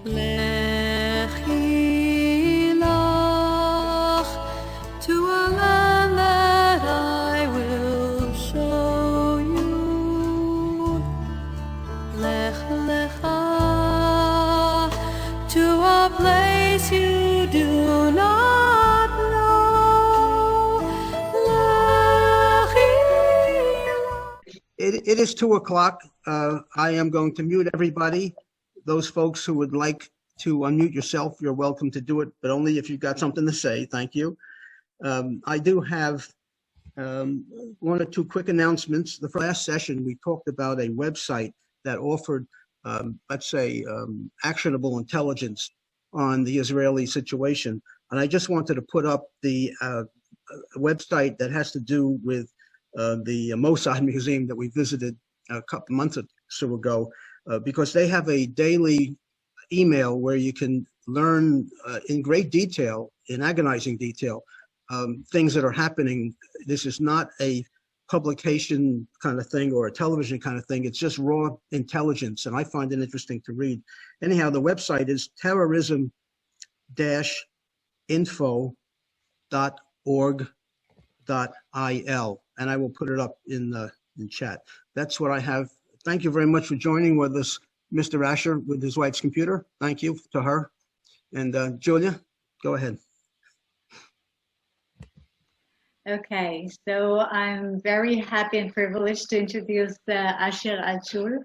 Lechi lach to a land that I will show you. Lech lecha to a place you do not know. Lechi lach. It is 2:00. I am going to mute everybody. Those folks who would like to unmute yourself, you're welcome to do it, but only if you've got something to say. Thank you. I do have one or two quick announcements. The last session, we talked about a website that offered, let's say, actionable intelligence on the Israeli situation. And I just wanted to put up the website that has to do with the Mossad Museum that we visited a couple months or so ago, because they have a daily email where you can learn in great detail, in agonizing detail, things that are happening. This is not a publication kind of thing or a television kind of thing. It's just raw intelligence, and I find it interesting to read. Anyhow, the website is terrorism-info.org.il, and I will put it up in chat. That's what I have. Thank you very much for joining with us, Mr. Asher, with his wife's computer. Thank you to her. And Julia, go ahead. Okay, so I'm very happy and privileged to introduce Asher Altshul,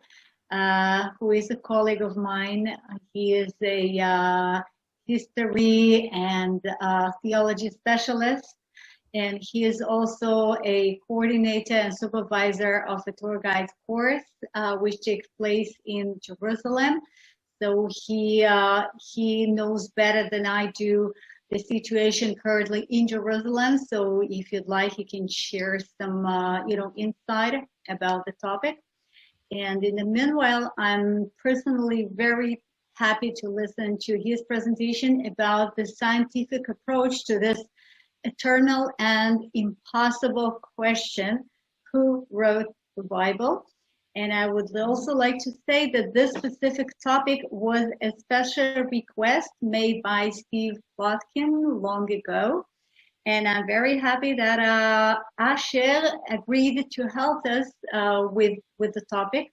who is a colleague of mine. He is a history and theology specialist, and he is also a coordinator and supervisor of a tour guide course, which takes place in Jerusalem. So he knows better than I do the situation currently in Jerusalem. So if you'd like, he can share some, insight about the topic. And in the meanwhile, I'm personally very happy to listen to his presentation about the scientific approach to this eternal and impossible question: who wrote the Bible? And I would also like to say that this specific topic was a special request made by Steve Plotkin long ago. And I'm very happy that Asher agreed to help us with the topic.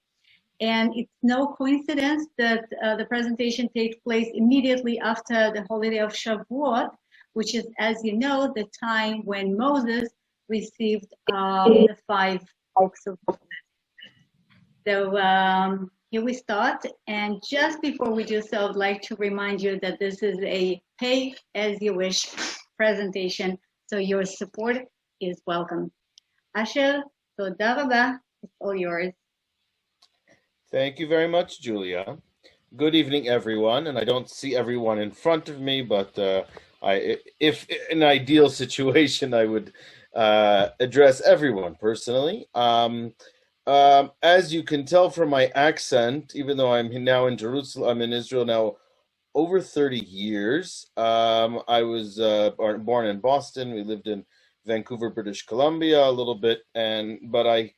And it's no coincidence that the presentation takes place immediately after the holiday of Shavuot, which is, as you know, the time when Moses received the 5 books of Moses. So here we start. And just before we do so, I'd like to remind you that this is a pay as you wish presentation. So your support is welcome. Asher, toda rabah, it's all yours. Thank you very much, Julia. Good evening, everyone. And I don't see everyone in front of me, but if in an ideal situation, I would address everyone personally. As you can tell from my accent, even though I'm now in Jerusalem, I'm in Israel now over 30 years. I was born in Boston. We lived in Vancouver, British Columbia a little bit, but I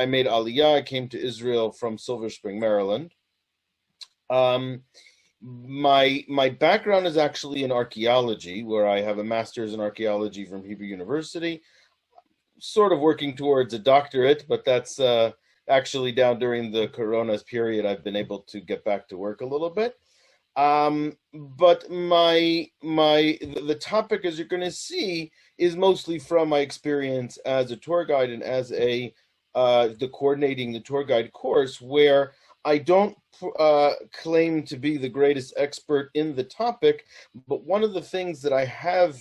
made Aliyah. I came to Israel from Silver Spring, Maryland. My background is actually in archaeology, where I have a master's in archaeology from Hebrew University. Sort of working towards a doctorate, but that's actually down during the Corona period. I've been able to get back to work a little bit. But the topic, as you're going to see, is mostly from my experience as a tour guide and as coordinating the tour guide course, where I don't claim to be the greatest expert in the topic, but one of the things that I have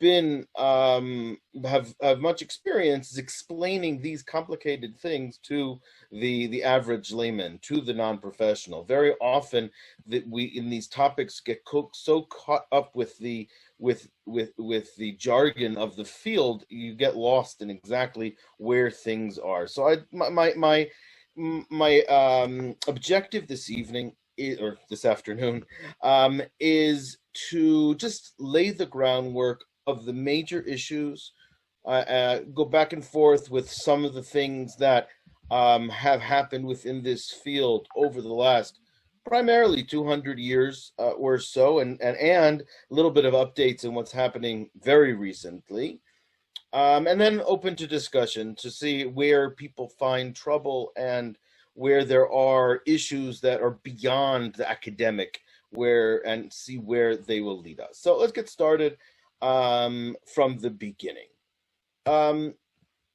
have much experience is explaining these complicated things to the average layman, to the non-professional. Very often that we in these topics get so caught up with the jargon of the field, you get lost in exactly where things are. So my objective this evening or this afternoon is to just lay the groundwork of the major issues, go back and forth with some of the things that have happened within this field over the last primarily 200 years or so, and a little bit of updates on what's happening very recently. And then open to discussion to see where people find trouble and where there are issues that are beyond the academic, and see where they will lead us. So let's get started from the beginning. Um,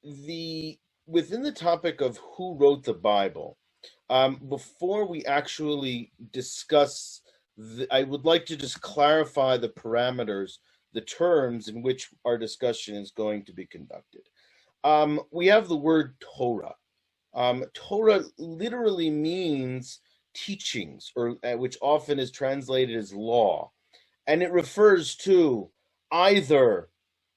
the Within the topic of who wrote the Bible, before we actually discuss, I would like to just clarify the parameters, the terms in which our discussion is going to be conducted. We have the word Torah. Torah literally means teachings, or which often is translated as law, and it refers to either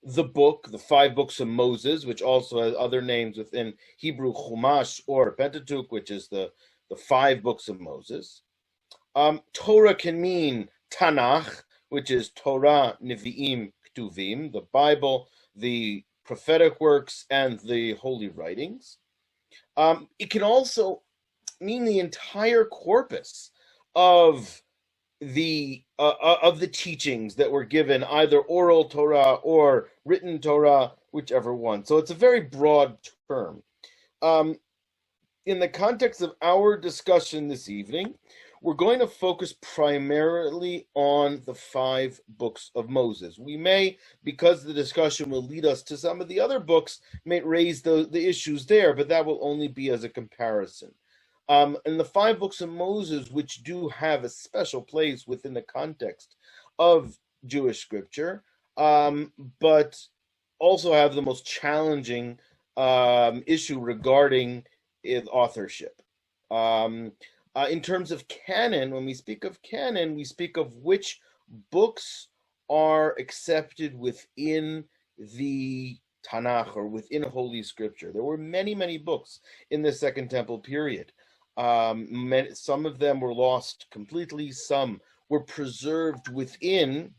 the book, the 5 books of Moses, which also has other names within Hebrew, Chumash, or Pentateuch, which is the 5 books of Moses. Torah can mean Tanakh, which is Torah, Nevi'im, Ktuvim, the Bible, the prophetic works, and the holy writings. It can also mean the entire corpus of the teachings that were given, either oral Torah or written Torah, whichever one. So it's a very broad term. In the context of our discussion this evening, we're going to focus primarily on the 5 books of Moses. We may, because the discussion will lead us to some of the other books, may raise the issues there, but that will only be as a comparison. And the 5 books of Moses, which do have a special place within the context of Jewish scripture, but also have the most challenging issue regarding authorship. In terms of canon, when we speak of canon, we speak of which books are accepted within the Tanakh, or within Holy Scripture. There were many, many books in the Second Temple period. Some of them were lost completely. Some were preserved within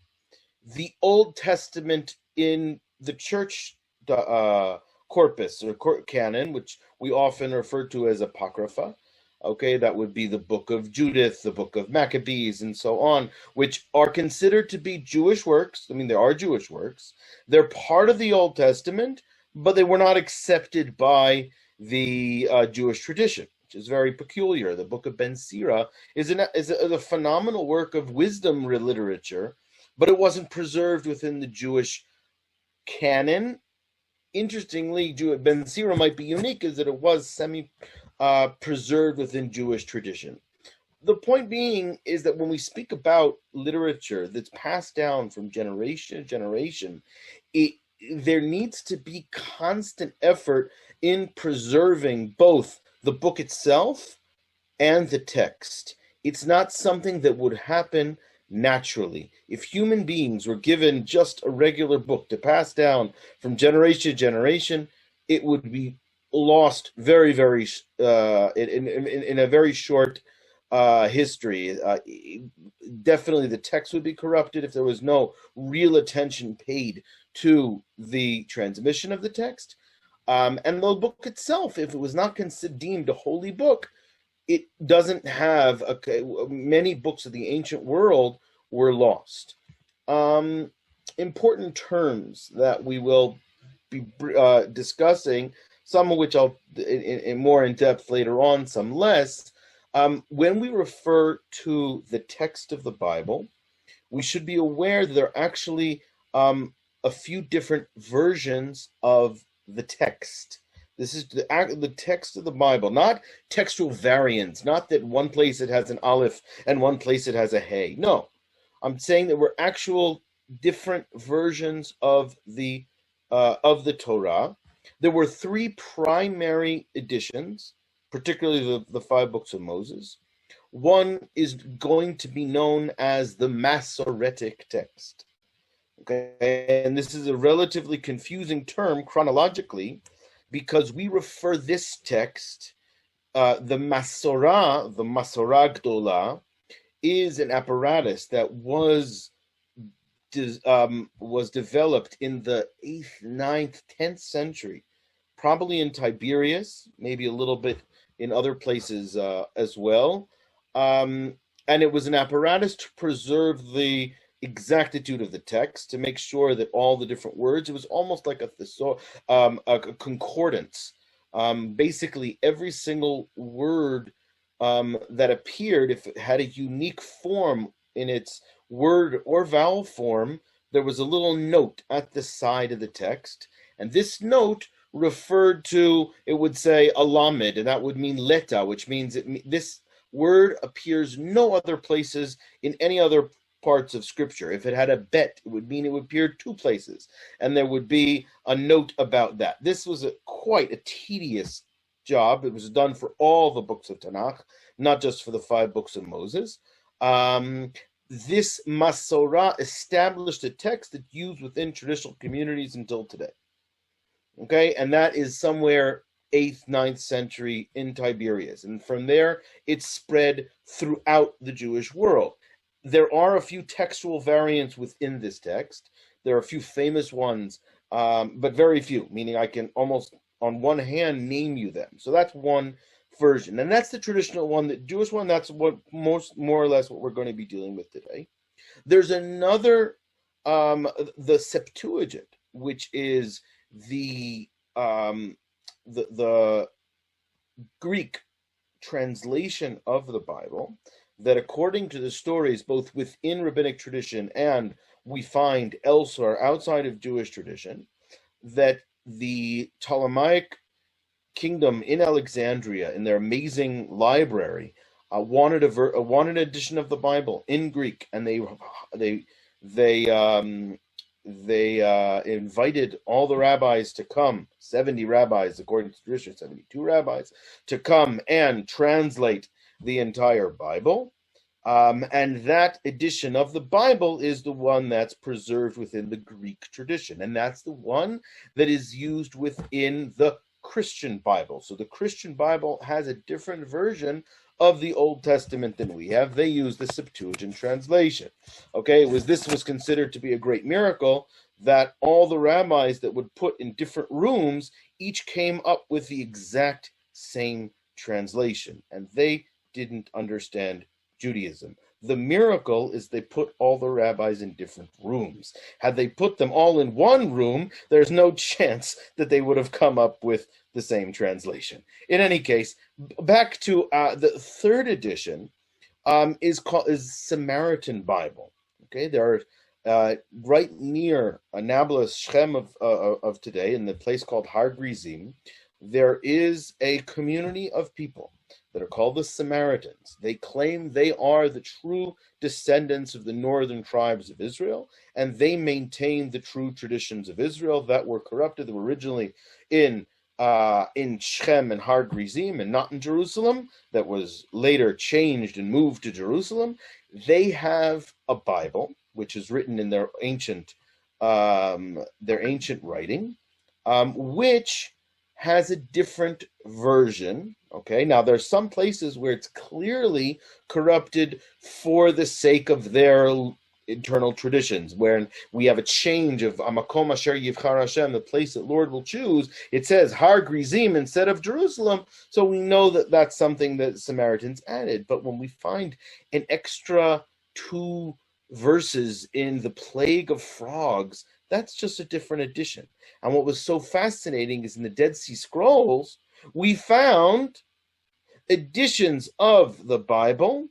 the Old Testament in the church corpus, or canon, which we often refer to as Apocrypha. Okay, that would be the book of Judith, the book of Maccabees, and so on, which are considered to be Jewish works. I mean, there are Jewish works. They're part of the Old Testament, but they were not accepted by the Jewish tradition, which is very peculiar. The book of Ben Sira is a phenomenal work of wisdom literature, but it wasn't preserved within the Jewish canon. Interestingly, Ben Sira might be unique, is that it was preserved within Jewish tradition. The point being is that when we speak about literature that's passed down from generation to generation, there needs to be constant effort in preserving both the book itself and the text. It's not something that would happen naturally. If human beings were given just a regular book to pass down from generation to generation, it would be lost very, very in a very short history. Definitely the text would be corrupted if there was no real attention paid to the transmission of the text. And the book itself, if it was not deemed a holy book, it doesn't have many books of the ancient world were lost. Important terms that we will be discussing, some of which I'll in more in depth later on, some less. When we refer to the text of the Bible, we should be aware that there are actually a few different versions of the text. This is the text of the Bible, not textual variants, not that one place it has an aleph and one place it has a hey. No, I'm saying that we're actual different versions of the Torah. There were 3 primary editions, particularly the 5 books of Moses. One is going to be known as the Masoretic text. Okay, and this is a relatively confusing term chronologically, because we refer this text, the Masorah Gdolah, is an apparatus that was developed in the 8th, 9th, 10th century, probably in Tiberias, maybe a little bit in other places as well. and it was an apparatus to preserve the exactitude of the text, to make sure that all the different words, it was almost like a concordance. Basically, every single word that appeared, if it had a unique form in its word or vowel form, there was a little note at the side of the text, and this note referred to, it would say a lamed, and that would mean leta, which means this word appears no other places in any other parts of scripture. If it had a bet, it would mean it would appear two places, and there would be a note about that. This was quite a tedious job. It was done for all the books of Tanakh, not just for the 5 books of Moses. This Masorah established a text that's used within traditional communities until today. Okay, and that is somewhere 8th, 9th century in Tiberias. And from there, it spread throughout the Jewish world. There are a few textual variants within this text. There are a few famous ones, but very few, meaning I can almost on one hand name you them. So that's one version. And that's the traditional one, the Jewish one. That's what more or less what we're going to be dealing with today. There's another, the Septuagint, which is the Greek translation of the Bible, that according to the stories both within rabbinic tradition and we find elsewhere outside of Jewish tradition, that the Ptolemaic kingdom in Alexandria, in their amazing library, wanted an edition of the Bible in Greek, and they invited all the rabbis to come, 70 rabbis, according to tradition, 72 rabbis, to come and translate the entire Bible. And that edition of the Bible is the one that's preserved within the Greek tradition. And that's the one that is used within the Christian Bible. So the Christian Bible has a different version of the Old Testament than we have. They use the Septuagint translation. Okay, this was considered to be a great miracle, that all the rabbis that would put in different rooms each came up with the exact same translation, and they didn't understand Judaism. The miracle is they put all the rabbis in different rooms. Had they put them all in one room, there's no chance that they would have come up with the same translation. In any case, back to the 3rd edition is Samaritan Bible. Okay, there are right near Nablus, Shechem of today, in the place called Har Grizim, there is a community of people that are called the Samaritans. They claim they are the true descendants of the northern tribes of Israel, and they maintain the true traditions of Israel that were corrupted, that were originally in Shechem and Har Grizim and not in Jerusalem, that was later changed and moved to Jerusalem. They have a Bible, which is written in their ancient writing, which has a different version. Okay, now there's some places where it's clearly corrupted for the sake of their internal traditions, where we have a change of Amakom Asher Yivchar Hashem, the place that Lord will choose. It says Har Grizim instead of Jerusalem, so we know that that's something that Samaritans added. But when we find an extra 2 verses in the Plague of Frogs, that's just a different edition. And what was so fascinating is in the Dead Sea Scrolls, we found editions of the Bible,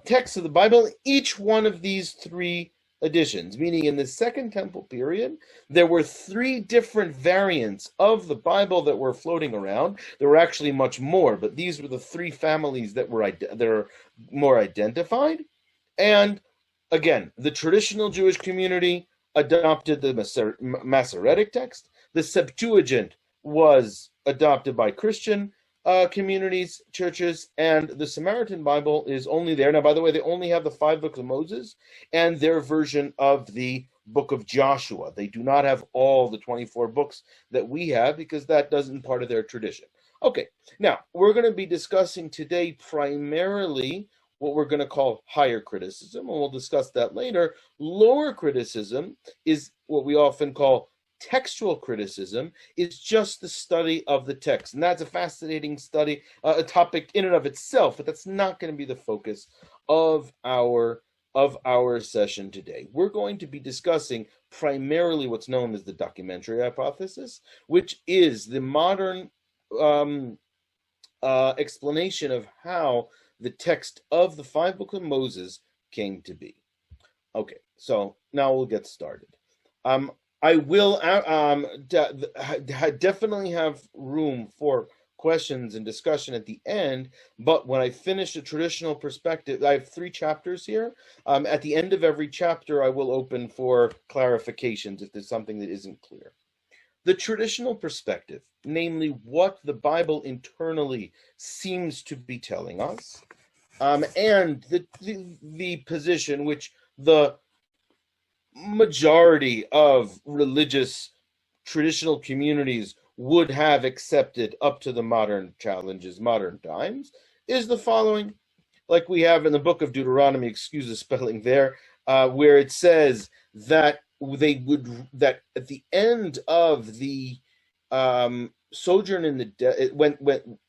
texts of the Bible, each one of these 3 editions, meaning in the Second Temple period, there were 3 different variants of the Bible that were floating around. There were actually much more, but these were the 3 families that are more identified. And again, the traditional Jewish community adopted the Masoretic text. The Septuagint was adopted by Christian communities, churches, and the Samaritan Bible is only there. Now, by the way, they only have the 5 books of Moses and their version of the book of Joshua. They do not have all the 24 books that we have, because that doesn't part of their tradition. Okay, now we're going to be discussing today primarily what we're going to call higher criticism, and we'll discuss that later. Lower criticism is what we often call Textual criticism is just the study of the text, and that's a fascinating study, a topic in and of itself, but that's not going to be the focus of our session today. We're going to be discussing primarily what's known as the documentary hypothesis, which is the modern explanation of how the text of the five books of Moses came to be. Okay, so now we'll get started. I will definitely have room for questions and discussion at the end, but when I finish the traditional perspective, I have 3 chapters here. At the end of every chapter, I will open for clarifications if there's something that isn't clear. The traditional perspective, namely what the Bible internally seems to be telling us, and the position which the majority of religious traditional communities would have accepted up to the modern challenges, modern times, is the following. Like we have in the book of Deuteronomy, excuse the spelling there, where it says that that at the end of the sojourn in the when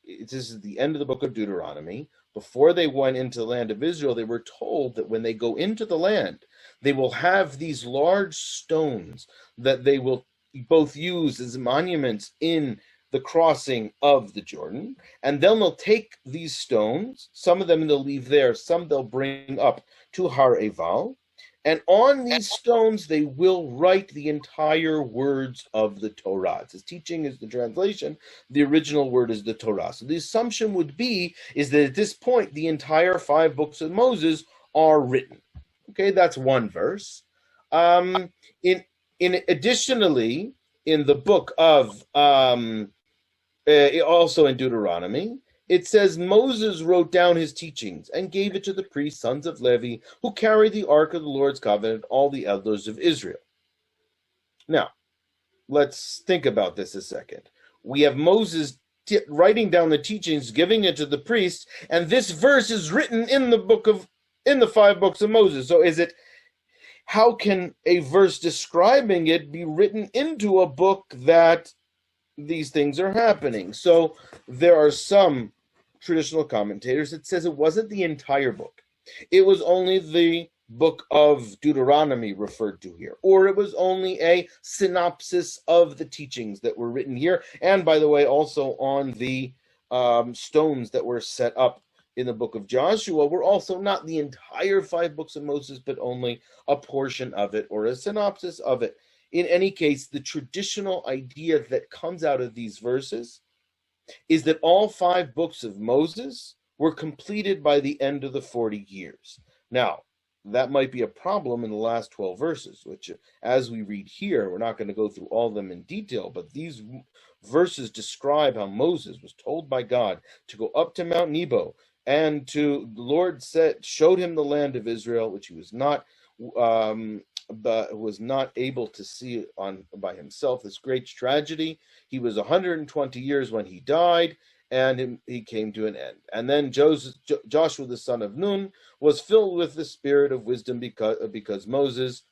this is the end of the book of Deuteronomy, before they went into the land of Israel, they were told that when they go into the land, they will have these large stones that they will both use as monuments in the crossing of the Jordan, and then they'll take these stones, some of them they'll leave there, some they'll bring up to Har Eval, and on these stones they will write the entire words of the Torah. It says teaching is the translation, the original word is the Torah. So the assumption would be is that at this point the entire 5 books of Moses are written. Okay, that's one verse. Additionally, in the book of also in Deuteronomy, it says Moses wrote down his teachings and gave it to the priests, sons of Levi, who carried the ark of the Lord's covenant, all the elders of Israel. Now, let's think about this a second. We have Moses writing down the teachings, giving it to the priests, and this verse is written in the 5 books of Moses. So how can a verse describing it be written into a book that these things are happening? So there are some traditional commentators that says it wasn't the entire book. It was only the book of Deuteronomy referred to here, or it was only a synopsis of the teachings that were written here, and by the way, also on the stones that were set up in the book of Joshua were also not the entire 5 books of Moses, but only a portion of it or a synopsis of it. In any case, the traditional idea that comes out of these verses is that all 5 books of Moses were completed by the end of the 40 years. Now, that might be a problem in the last 12 verses, which, as we read here, we're not going to go through all of them in detail, but these verses describe how Moses was told by God to go up to Mount Nebo, and the Lord showed him the land of Israel, which he was not able to see by himself. This great tragedy. He was 120 years when he died, and he came to an end. And then Joshua the son of Nun was filled with the spirit of wisdom because Moses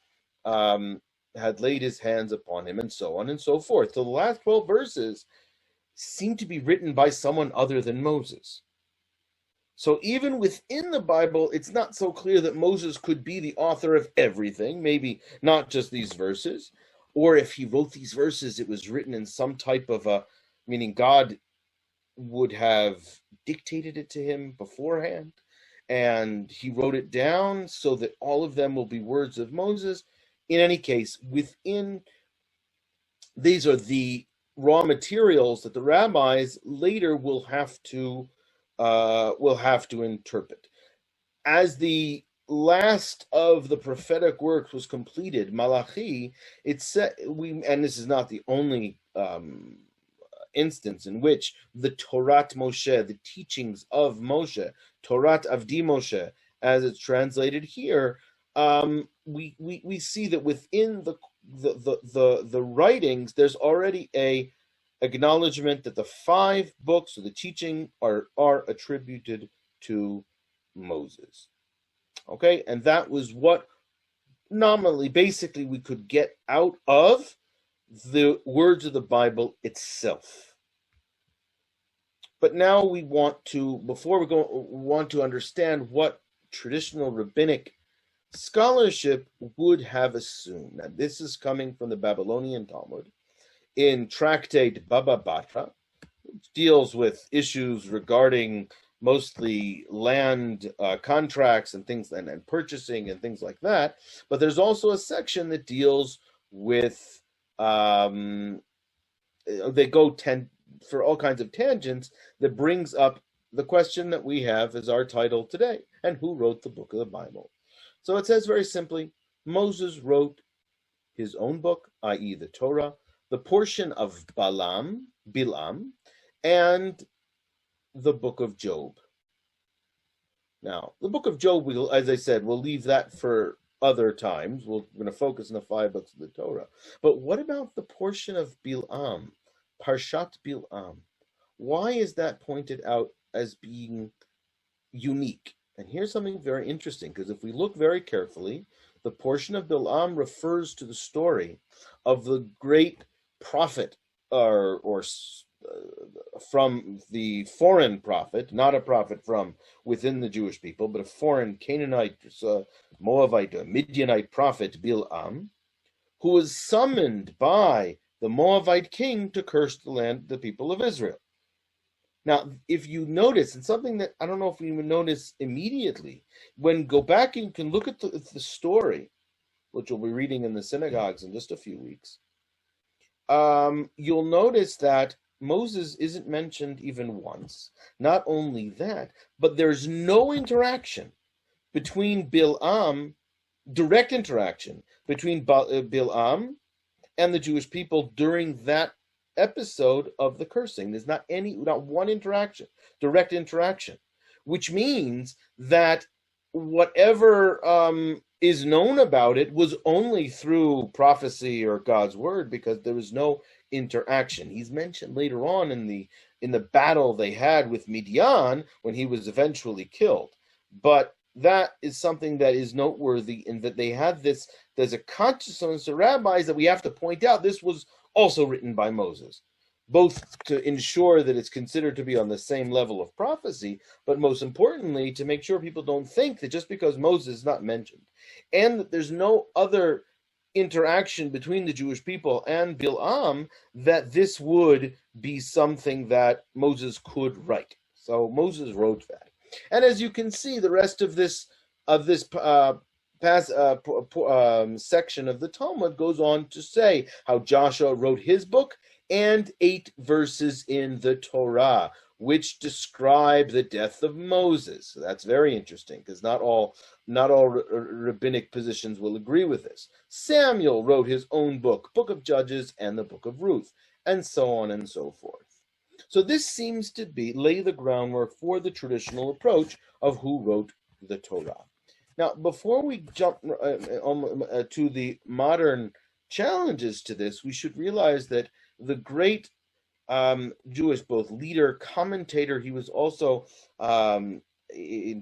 had laid his hands upon him, and so on and so forth. So the last 12 verses seem to be written by someone other than Moses. So even within the Bible, it's not so clear that Moses could be the author of everything, maybe not just these verses, or if he wrote these verses, it was written in some type of meaning God would have dictated it to him beforehand, and he wrote it down so that all of them will be words of Moses. In any case, these are the raw materials that the rabbis later will have to interpret. As the last of the prophetic works was completed, Malachi, it said and this is not the only instance in which the Torat Moshe, the teachings of Moshe, Torat Avdi Moshe, as it's translated here, we see that within the writings, there's already a acknowledgement that the 5 books of the teaching are attributed to Moses. Okay, and that was what nominally, basically, we could get out of the words of the Bible itself. But now we want to, before we want to understand what traditional rabbinic scholarship would have assumed. Now, this is coming from the Babylonian Talmud in Tractate Baba Batra, which deals with issues regarding mostly land contracts and things and purchasing and things like that. But there's also a section that deals with they go for all kinds of tangents that brings up the question that we have as our title today: and who wrote the book of the Bible? So it says very simply, Moses wrote his own book, i.e. the Torah, the portion of Bilam, and the book of Job. Now, the book of Job, as I said, we'll leave that for other times. We're going to focus on the 5 books of the Torah. But what about the portion of Bilam, Parshat Bilam? Why is that pointed out as being unique? And here's something very interesting, because if we look very carefully, the portion of Bilam refers to the story of the great prophet, or from the foreign prophet, not a prophet from within the Jewish people, but a foreign Canaanite, Moabite, Midianite prophet, Bilam, who was summoned by the Moabite king to curse the people of Israel. Now, if you notice, and something that I don't know if we would notice immediately, when go back and you can look at the story, which we'll be reading in the synagogues in just a few weeks, you'll notice that Moses isn't mentioned even once. Not only that, but there's no interaction between Bilam, direct interaction between Bilam and the Jewish people during that episode of the cursing. There's not one interaction, direct interaction, which means that whatever is known about it was only through prophecy or God's word, because there was no interaction. He's mentioned later on in the battle they had with Midian when he was eventually killed. But that is something that is noteworthy, in that they had this, there's a consciousness of rabbis that we have to point out this was also written by Moses, both to ensure that it's considered to be on the same level of prophecy, but most importantly, to make sure people don't think that just because Moses is not mentioned, and that there's no other interaction between the Jewish people and Bilam, that this would be something that Moses could write. So Moses wrote that. And as you can see, the rest of this section of the Talmud goes on to say how Joshua wrote his book and 8 verses in the Torah, which describe the death of Moses. So that's very interesting, because not all rabbinic positions will agree with this. Samuel wrote his own book, Book of Judges and the Book of Ruth, and so on and so forth. So this seems to lay the groundwork for the traditional approach of who wrote the Torah. Now, before we jump to the modern challenges to this, we should realize that the great Jewish both leader, commentator, he was also in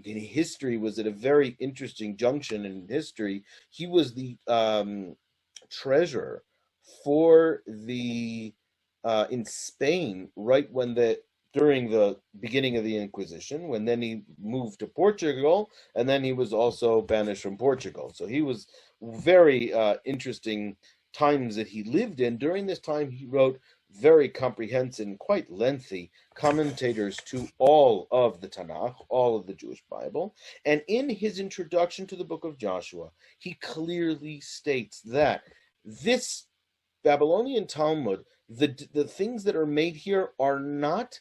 history, was at a very interesting junction in history. He was the treasurer for the in Spain right when during the beginning of the Inquisition, when then he moved to Portugal, and then he was also banished from Portugal. So he was very interesting times that he lived in. During this time, he wrote very comprehensive and quite lengthy commentators to all of the Tanakh, all of the Jewish Bible. And in his introduction to the book of Joshua, he clearly states that this Babylonian Talmud, the things that are made here are not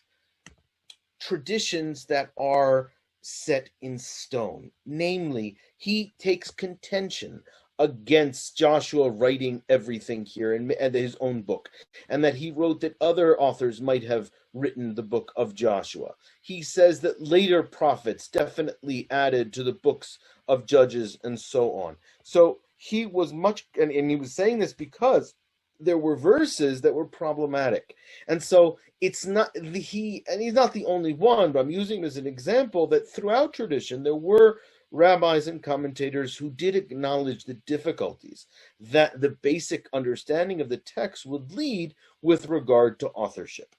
traditions that are set in stone. Namely, he takes contention against Joshua writing everything here and his own book, and that he wrote that other authors might have written the book of Joshua. He says that later prophets definitely added to the books of Judges and so on. So he was and he was saying this because there were verses that were problematic. And so it's not he's not the only one, but I'm using it as an example that throughout tradition there were rabbis and commentators who did acknowledge the difficulties that the basic understanding of the text would lead with regard to authorship.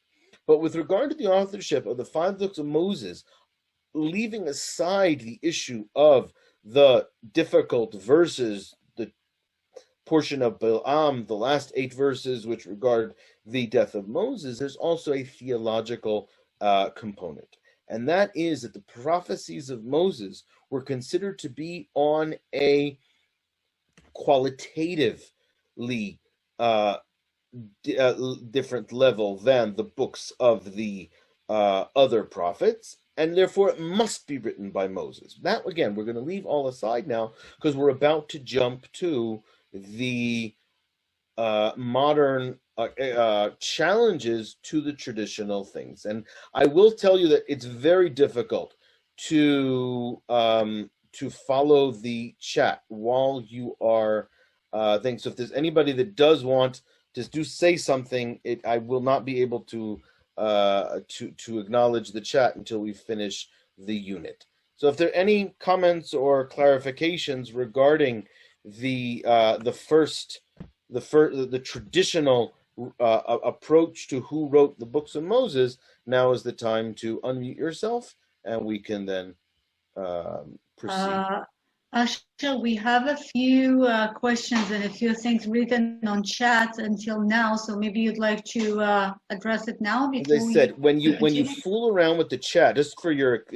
But with regard to the authorship of the five books of Moses, leaving aside the issue of the difficult verses, the portion of Balaam, the last 8 verses which regard the death of Moses, there's also a theological component. And that is that the prophecies of Moses were considered to be on a qualitatively different level than the books of the other prophets, and therefore it must be written by Moses. That, again, we're going to leave all aside now because we're about to jump to the modern challenges to the traditional things. And I will tell you that it's very difficult to follow the chat while you are things. So if there's anybody that does want to do say something, I will not be able to acknowledge the chat until we finish the unit. So if there are any comments or clarifications regarding the traditional approach to who wrote the books of Moses, now is the time to unmute yourself, and we can then proceed. Ashel, we have a few questions and a few things written on chat until now, so maybe you'd like to address it now. As I said, when you fool around with the chat, just for your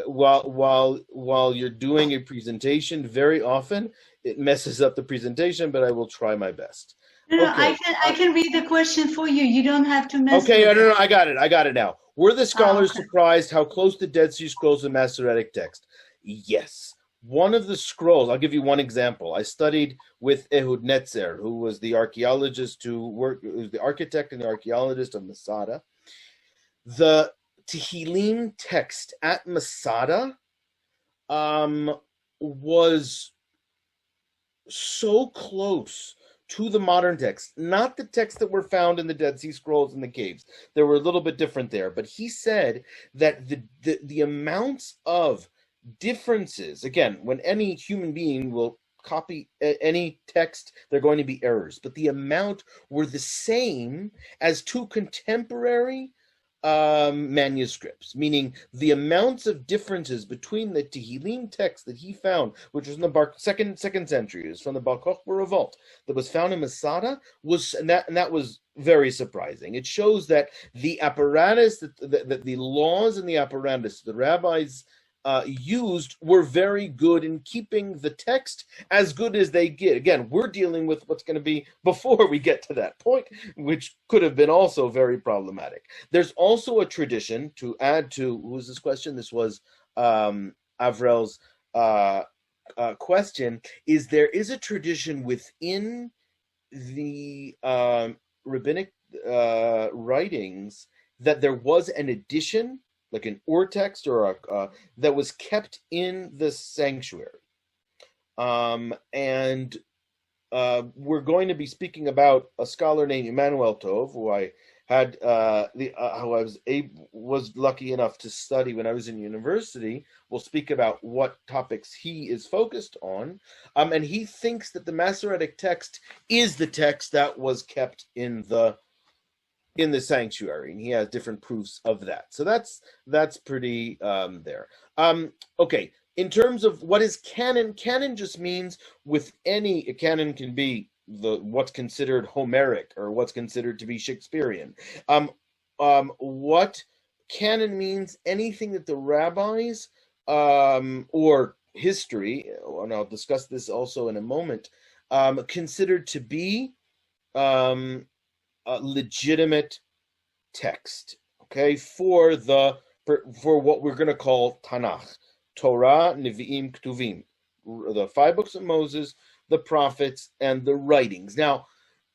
while you're doing a presentation, very often it messes up the presentation, but I will try my best. No, Okay. I can read the question for you. You don't have to mess Okay, with no, I got it now. Were the scholars okay. surprised how close the Dead Sea Scrolls to Masoretic text? Yes. One of the scrolls, I'll give you one example. I studied with Ehud Netzer, who was the archaeologist who was the architect and the archaeologist of Masada. The Tehillim text at Masada was so close to the modern text, not the texts that were found in the Dead Sea Scrolls in the caves. They were a little bit different there, but he said that the amounts of differences, again, when any human being will copy any text, there are going to be errors, but the amount were the same as 2 contemporary manuscripts, meaning the amounts of differences between the Tehillim text that he found, which was in the second century, it was from the Bar Kokhba revolt, that was found in Masada, and that was very surprising. It shows that the apparatus, that the laws and the apparatus the rabbis used were very good in keeping the text as good as they get. Again, we're dealing with what's going to be before we get to that point, which could have been also very problematic. There's also a tradition, to add to, who was this question? This was Avrel's question, there is a tradition within the rabbinic writings that there was an edition, like an text or that was kept in the sanctuary. And we're going to be speaking about a scholar named Emmanuel Tov, who I had who I was lucky enough to study when I was in university. We'll speak about what topics he is focused on, and he thinks that the Masoretic text is the text that was kept in the sanctuary, and he has different proofs of that. So that's pretty there. Okay, in terms of what is canon, canon just means a canon can be what's considered Homeric or what's considered to be Shakespearean. What canon means, anything that the rabbis or history, and I'll discuss this also in a moment, considered to be legitimate text, okay, for what we're going to call Tanakh, Torah, Nevi'im, Ketuvim, the 5 books of Moses, the prophets, and the writings. Now,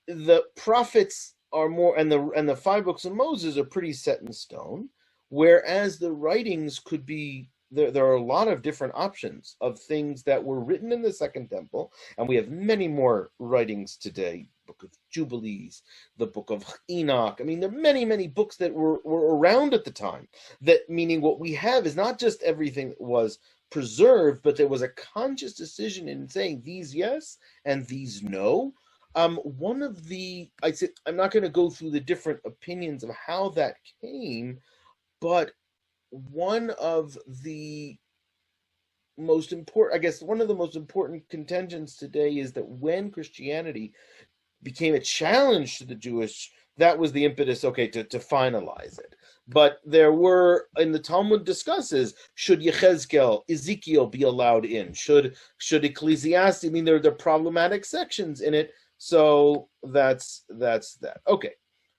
the prophets are more, and the 5 books of Moses are pretty set in stone, whereas the writings could be. There are a lot of different options of things that were written in the Second Temple, and we have many more writings today. Book of Jubilees, the Book of Enoch. I mean, there are many, many books that were around at the time. That meaning what we have is not just everything that was preserved, but there was a conscious decision in saying these yes and these no. One of the, I said, I'm not going to go through the different opinions of how that came, but one of the most important, I guess, one of the most important contentions today is that when Christianity became a challenge to the Jewish, that was the impetus, okay, to finalize it. But there were, in the Talmud discusses, should Yechezkel, Ezekiel be allowed in? Should Ecclesiastes, I mean, there are problematic sections in it. So that's that. Okay,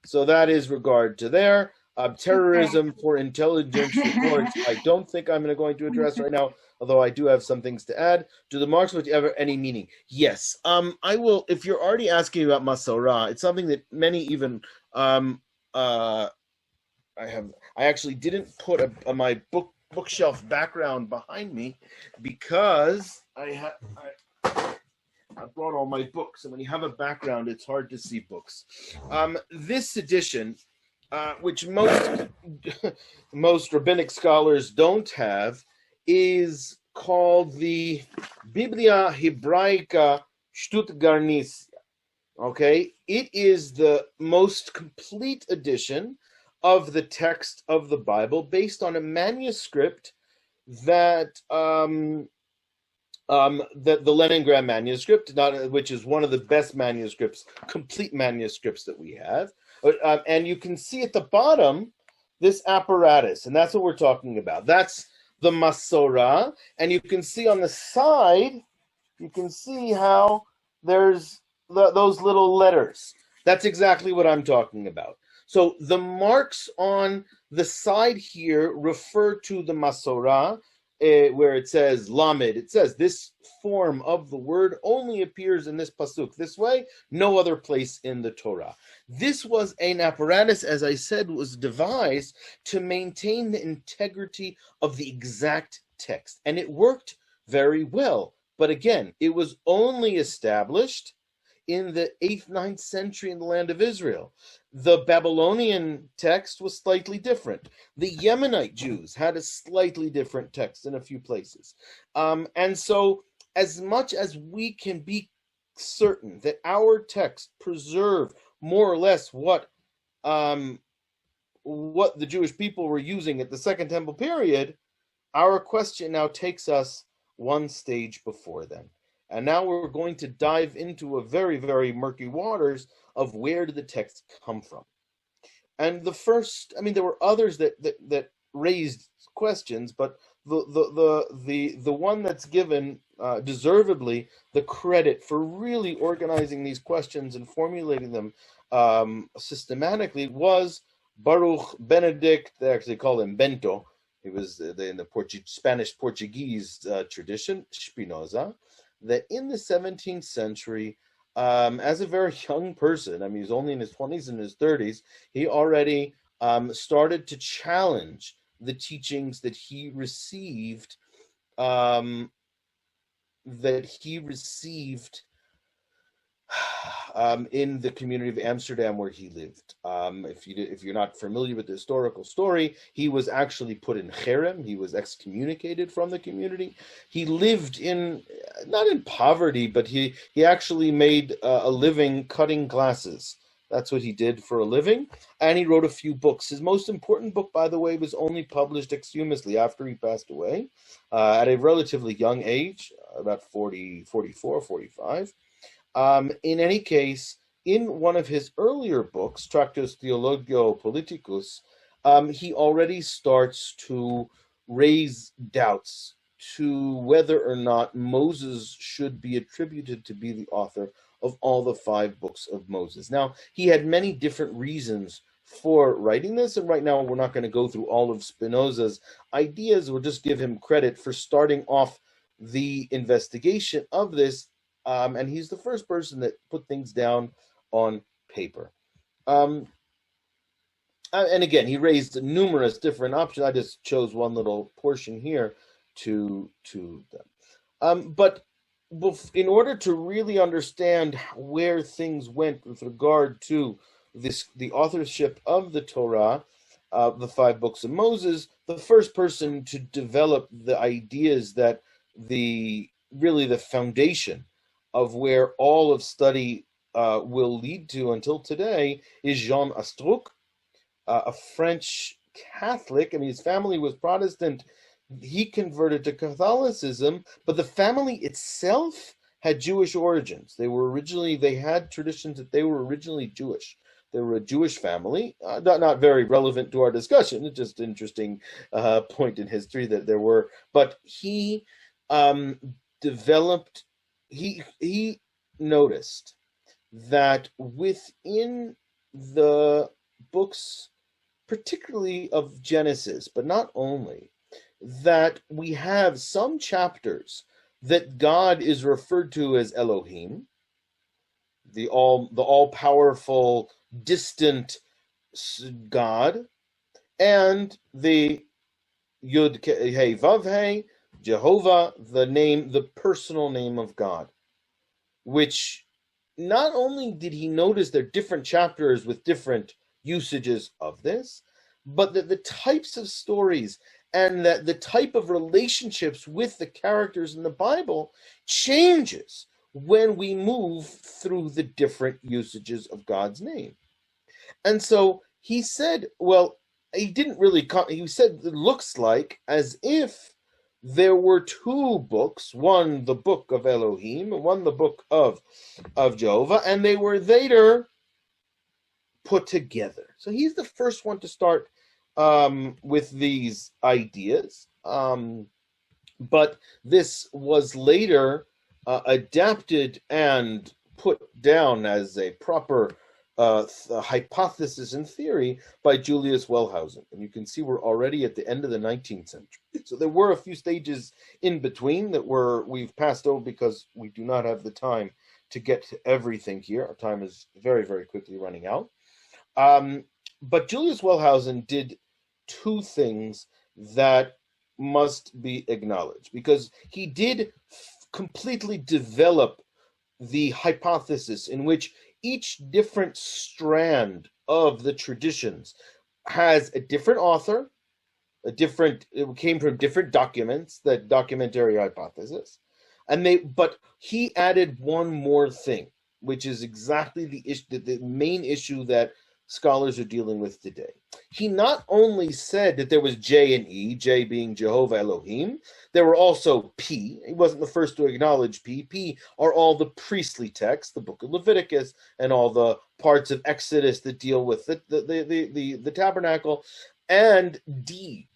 so that is regard to there. Terrorism for intelligence reports, I don't think I'm going to address right now, although I do have some things to add. Do the marks ever any meaning? Yes. I will, if you're already asking about Masorah, it's something that many even, I actually didn't put my bookshelf background behind me because I brought all my books, and when you have a background, it's hard to see books. This edition, which most rabbinic scholars don't have, is called the Biblia Hebraica Stuttgarnisia. Okay, it is the most complete edition of the text of the Bible based on a manuscript that the Leningrad manuscript, which is one of the best manuscripts, complete manuscripts that we have. And you can see at the bottom this apparatus, and that's what we're talking about. That's the Masorah, and you can see on the side, you can see how there's those little letters. That's exactly what I'm talking about. So the marks on the side here refer to the Masorah, where it says Lamed. It says this form of the word only appears in this pasuk this way, no other place in the Torah. This was an apparatus, as I said, was devised to maintain the integrity of the exact text, and it worked very well. But again, it was only established in the 8th, 9th century in the land of Israel. The Babylonian text was slightly different. The Yemenite Jews had a slightly different text in a few places. And so as much as we can be certain that our text preserved more or less what the Jewish people were using at the Second Temple period, our question now takes us one stage before then. And now we're going to dive into a very, very murky waters of where did the text come from. And the first, I mean, there were others that raised questions, but the one that's given deservedly the credit for really organizing these questions and formulating them systematically was Baruch Benedict. They actually call him Bento. He was in the Spanish-Portuguese tradition, Spinoza, that in the 17th century, as a very young person, I mean, he's only in his 20s and his 30s, he already started to challenge the teachings that he received, in the community of Amsterdam where he lived. If you're not familiar with the historical story, he was actually put in cherem. He was excommunicated from the community. He lived not in poverty, but he actually made a living cutting glasses. That's what he did for a living. And he wrote a few books. His most important book, by the way, was only published posthumously after he passed away at a relatively young age, about 44, 45. In any case, in one of his earlier books, Tractus Theologio Politicus, he already starts to raise doubts to whether or not Moses should be attributed to be the author of all the 5 books of Moses. Now, he had many different reasons for writing this, and right now we're not going to go through all of Spinoza's ideas. We'll just give him credit for starting off the investigation of this. And he's the first person that put things down on paper. And again, he raised numerous different options. I just chose one little portion here to them. But in order to really understand where things went with regard to the authorship of the Torah, the five books of Moses, the first person to develop the ideas that really the foundation of where all of study will lead to until today is Jean Astruc, a French Catholic. I mean, his family was Protestant. He converted to Catholicism, but the family itself had Jewish origins. They had traditions that they were originally Jewish. They were a Jewish family, not very relevant to our discussion. It's just an interesting point in history that there were. But he developed. He noticed that within the books, particularly of Genesis, but not only, that we have some chapters that God is referred to as Elohim, the all-powerful, distant God, and the Yud Hey Vav Hey, Jehovah, the personal name of God, which not only did he notice there are different chapters with different usages of this, but that the types of stories and that the type of relationships with the characters in the Bible changes when we move through the different usages of God's name. And so he said, well, he said it looks like as if there were two books, one the book of Elohim, and one the book of Jehovah, and they were later put together. So he's the first one to start with these ideas. But this was later adapted and put down as a proper hypothesis and theory by Julius Wellhausen. And you can see we're already at the end of the 19th century. So there were a few stages in between that we've passed over because we do not have the time to get to everything here. Our time is very, very quickly running out. But Julius Wellhausen did two things that must be acknowledged, because he did completely develop the hypothesis in which each different strand of the traditions has a different author, it came from different documents, the documentary hypothesis, but he added one more thing, which is exactly the main issue that scholars are dealing with today. He not only said that there was J and E, J being Jehovah Elohim, there were also P. He wasn't the first to acknowledge P. P are all the priestly texts, the book of Leviticus, and all the parts of Exodus that deal with the tabernacle, and D,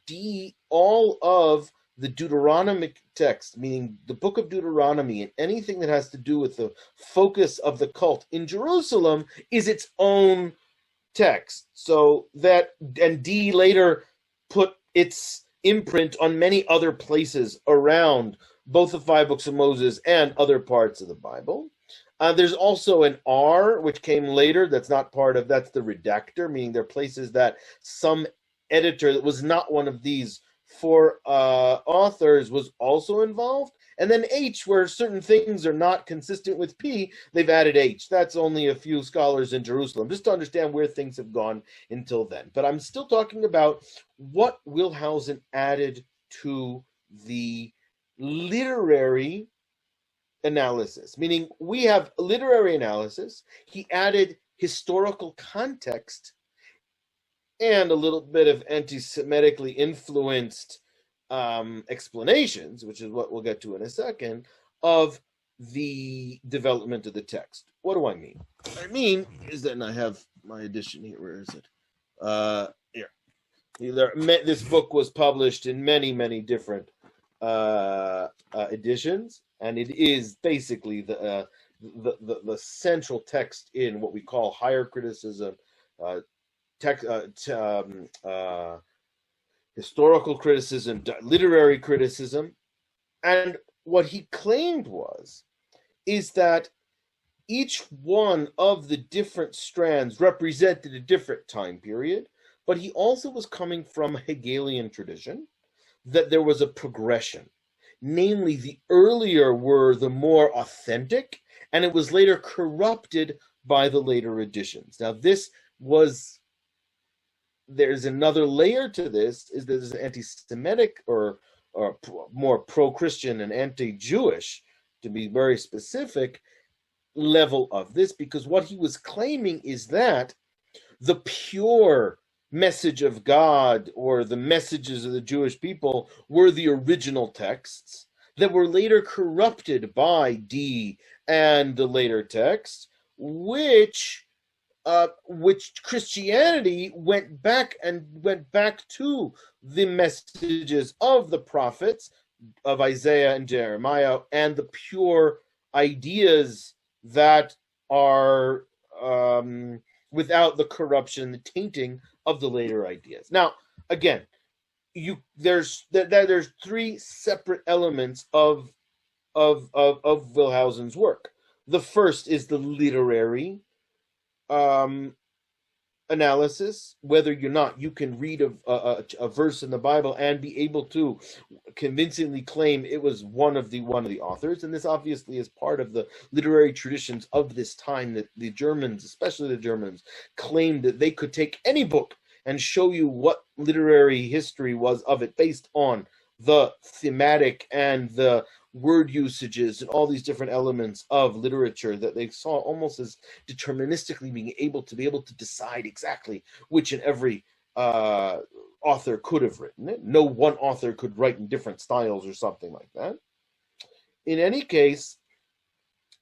all of the Deuteronomic text, meaning the book of Deuteronomy and anything that has to do with the focus of the cult in Jerusalem is its own text. So that, and D later put its imprint on many other places around both the five books of Moses and other parts of the Bible. There's also an R, which came later, that's the redactor, meaning there are places that some editor that was not one of these four authors was also involved. And then H, where certain things are not consistent with P, they've added H. That's only a few scholars in Jerusalem, just to understand where things have gone until then. But I'm still talking about what Wellhausen added to the literary analysis, meaning we have literary analysis. He added historical context and a little bit of anti-Semitically influenced explanations, which is what we'll get to in a second, of the development of the text. What do I mean? What I mean is that, and I have my edition here. Where is it? Here. This book was published in many, many different editions, and it is basically the central text in what we call higher criticism, historical criticism, literary criticism. And what he claimed is that each one of the different strands represented a different time period, but he also was coming from a Hegelian tradition, that there was a progression. Namely, the earlier were the more authentic, and it was later corrupted by the later editions. Now, this was there's another layer to this, is there's an anti-Semitic or more pro-Christian and anti-Jewish, to be very specific, level of this, because what he was claiming is that the pure message of God or the messages of the Jewish people were the original texts that were later corrupted by D and the later texts, which Christianity went back to the messages of the prophets of Isaiah and Jeremiah and the pure ideas that are without the corruption, the tainting of the later ideas. Now, again, there's three separate elements of Wellhausen's work. The first is the literary analysis, whether you can read a verse in the Bible and be able to convincingly claim it was one of the authors. And this obviously is part of the literary traditions of this time, that the Germans, especially the Germans, claimed that they could take any book and show you what literary history was of it based on the thematic and the word usages and all these different elements of literature that they saw almost as deterministically being able to decide exactly which and every author could have written it. No one author could write in different styles or something like that. In any case,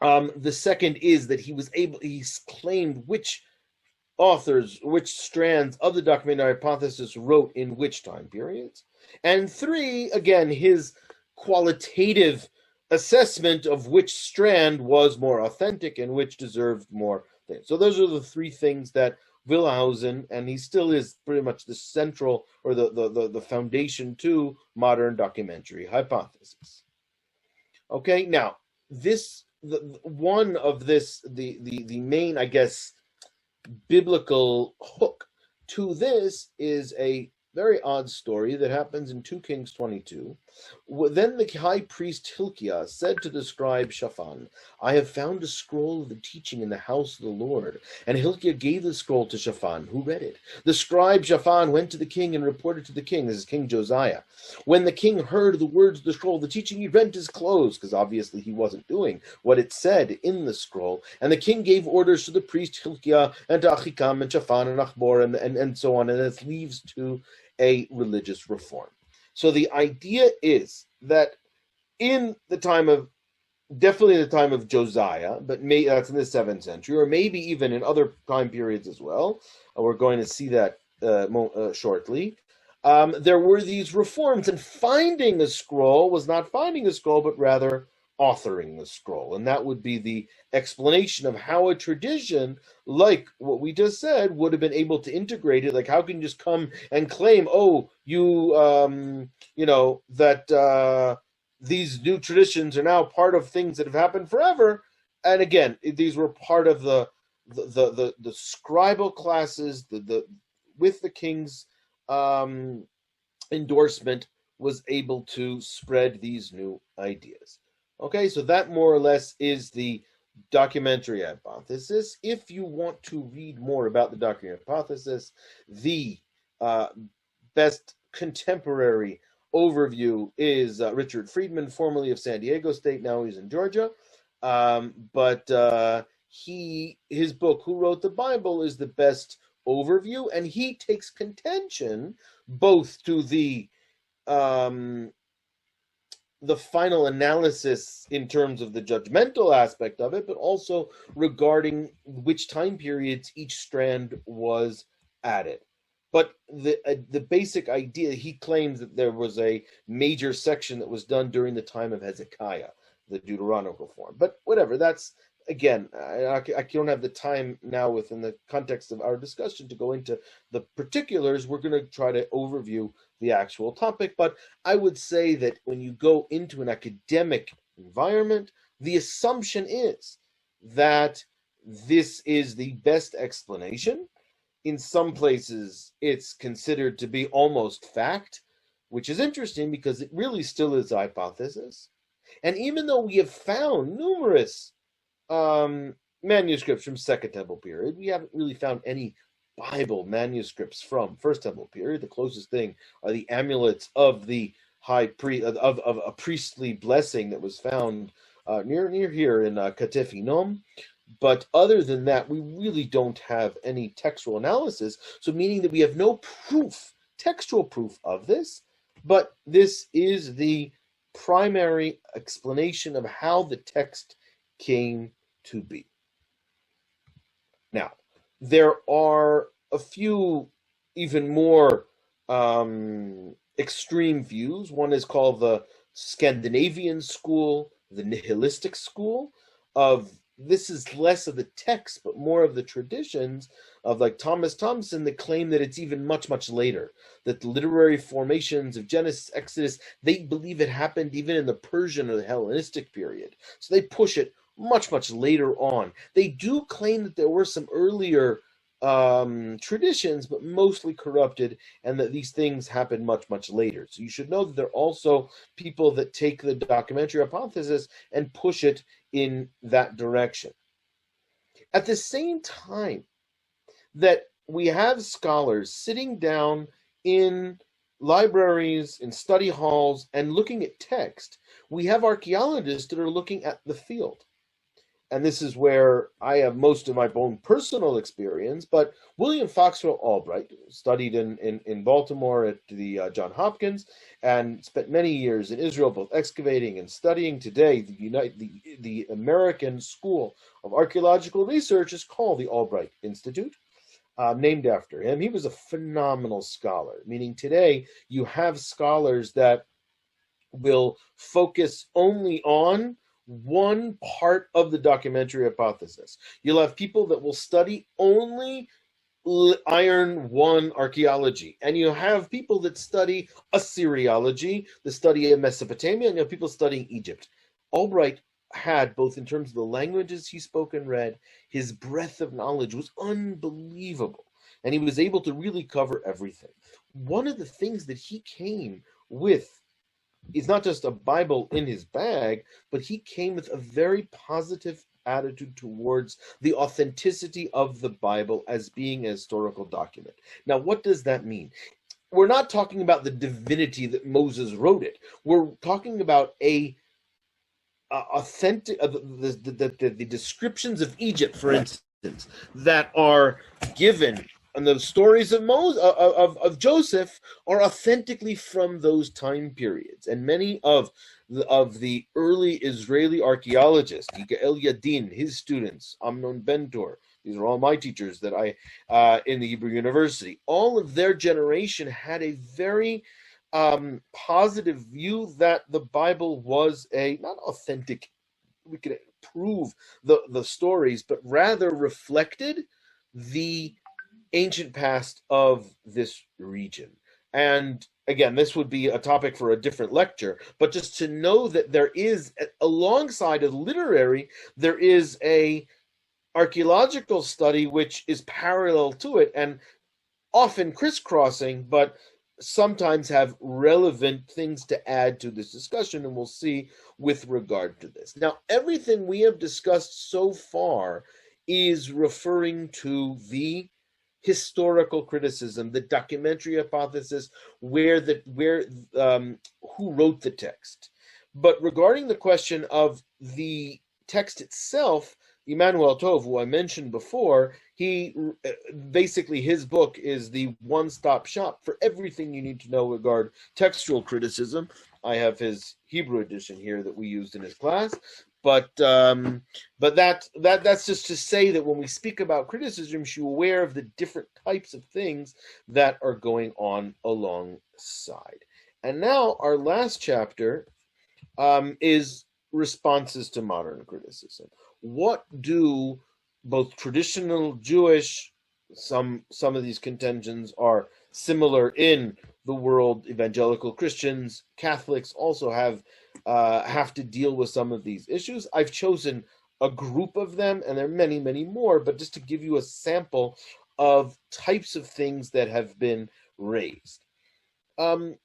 the second is that he's claimed which authors, which strands of the documentary hypothesis wrote in which time periods. And three, again, his qualitative assessment of which strand was more authentic and which deserved more things. So those are the three things that Wellhausen, and he still is pretty much the central or the foundation to modern documentary hypothesis. Okay, now the main, I guess, biblical hook to this is a very odd story that happens in 2 Kings 22. Then the high priest Hilkiah said to the scribe Shaphan, "I have found a scroll of the teaching in the house of the Lord." And Hilkiah gave the scroll to Shaphan, who read it. The scribe Shaphan went to the king and reported to the king. This is King Josiah. When the king heard the words of the scroll of the teaching, he rent his clothes, because obviously he wasn't doing what it said in the scroll. And the king gave orders to the priest Hilkiah and to Achikam and Shaphan and Achbor and so on, and it leads to a religious reform. So the idea is that in the time of, definitely the time of Josiah, but that's in the 7th century, or maybe even in other time periods as well, we're going to see that shortly, there were these reforms, and finding a scroll was not finding a scroll, but rather authoring the scroll. And that would be the explanation of how a tradition like what we just said would have been able to integrate it. Like, how can you just come and claim, oh, that these new traditions are now part of things that have happened forever. And again, these were part of the scribal classes, with the king's endorsement, was able to spread these new ideas. Okay, so that more or less is the documentary hypothesis. If you want to read more about the documentary hypothesis, the best contemporary overview is Richard Friedman, formerly of San Diego State, now he's in Georgia. But his book, Who Wrote the Bible, is the best overview, and he takes contention both to the final analysis in terms of the judgmental aspect of it, but also regarding which time periods each strand was added. But the basic idea, he claims that there was a major section that was done during the time of Hezekiah, the Deuteronomical form. But whatever, that's, again, I don't have the time now within the context of our discussion to go into the particulars. We're going to try to overview the actual topic. But I would say that when you go into an academic environment, the assumption is that this is the best explanation. In some places, it's considered to be almost fact, which is interesting because it really still is a hypothesis. And even though we have found numerous manuscripts from Second Temple period, we haven't really found any Bible manuscripts from First Temple period. The closest thing are the amulets of the high priest of a priestly blessing that was found near here in Katef Hinnom. But other than that, we really don't have any textual analysis. So meaning that we have no proof, textual proof of this, but this is the primary explanation of how the text came to be. Now, there are a few even more extreme views. One is called the Scandinavian school, the nihilistic school of this is less of the text, but more of the traditions of like Thomas Thompson that claim that it's even much, much later, that the literary formations of Genesis, Exodus, they believe it happened even in the Persian or the Hellenistic period. So they push it much, much later on. They do claim that there were some earlier traditions, but mostly corrupted, and that these things happened much, much later. So you should know that there are also people that take the documentary hypothesis and push it in that direction. At the same time that we have scholars sitting down in libraries, in study halls, and looking at text, we have archaeologists that are looking at the field. And this is where I have most of my own personal experience, but William Foxwell Albright studied in Baltimore at the Johns Hopkins and spent many years in Israel, both excavating and studying. Today, the American School of Archaeological Research is called the Albright Institute, named after him. He was a phenomenal scholar, meaning today you have scholars that will focus only on one part of the documentary hypothesis. You'll have people that will study only Iron One archaeology, and you have people that study Assyriology, the study of Mesopotamia, and you have people studying Egypt. Albright had, both in terms of the languages he spoke and read, his breadth of knowledge was unbelievable, and he was able to really cover everything. One of the things that he came with is not just a Bible in his bag, but he came with a very positive attitude towards the authenticity of the Bible as being a historical document. Now, what does that mean? We're not talking about the divinity that Moses wrote it. We're talking about authentic the descriptions of Egypt, for instance, that are given. And the stories of of Joseph are authentically from those time periods. And many of the early Israeli archaeologists, Yigael Yadin, his students, Amnon Bentor, these are all my teachers that in the Hebrew University, all of their generation had a very positive view that the Bible was not authentic, we could prove the stories, but rather reflected the ancient past of this region. And again, this would be a topic for a different lecture, but just to know that there is, alongside of literary, there is a archaeological study which is parallel to it and often crisscrossing, but sometimes have relevant things to add to this discussion, and we'll see with regard to this. Now, everything we have discussed so far is referring to the historical criticism, the documentary hypothesis, who wrote the text. But regarding the question of the text itself, Emmanuel Tov, who I mentioned before, he basically, his book is the one-stop shop for everything you need to know regarding textual criticism. I have his Hebrew edition here that we used in his class. But that's just to say that when we speak about criticism, you're aware of the different types of things that are going on alongside. And now our last chapter is responses to modern criticism. What do both traditional Jewish, some of these contentions are similar in the world, evangelical Christians, Catholics also have to deal with some of these issues. I've chosen a group of them, and there are many, many more, but just to give you a sample of types of things that have been raised. One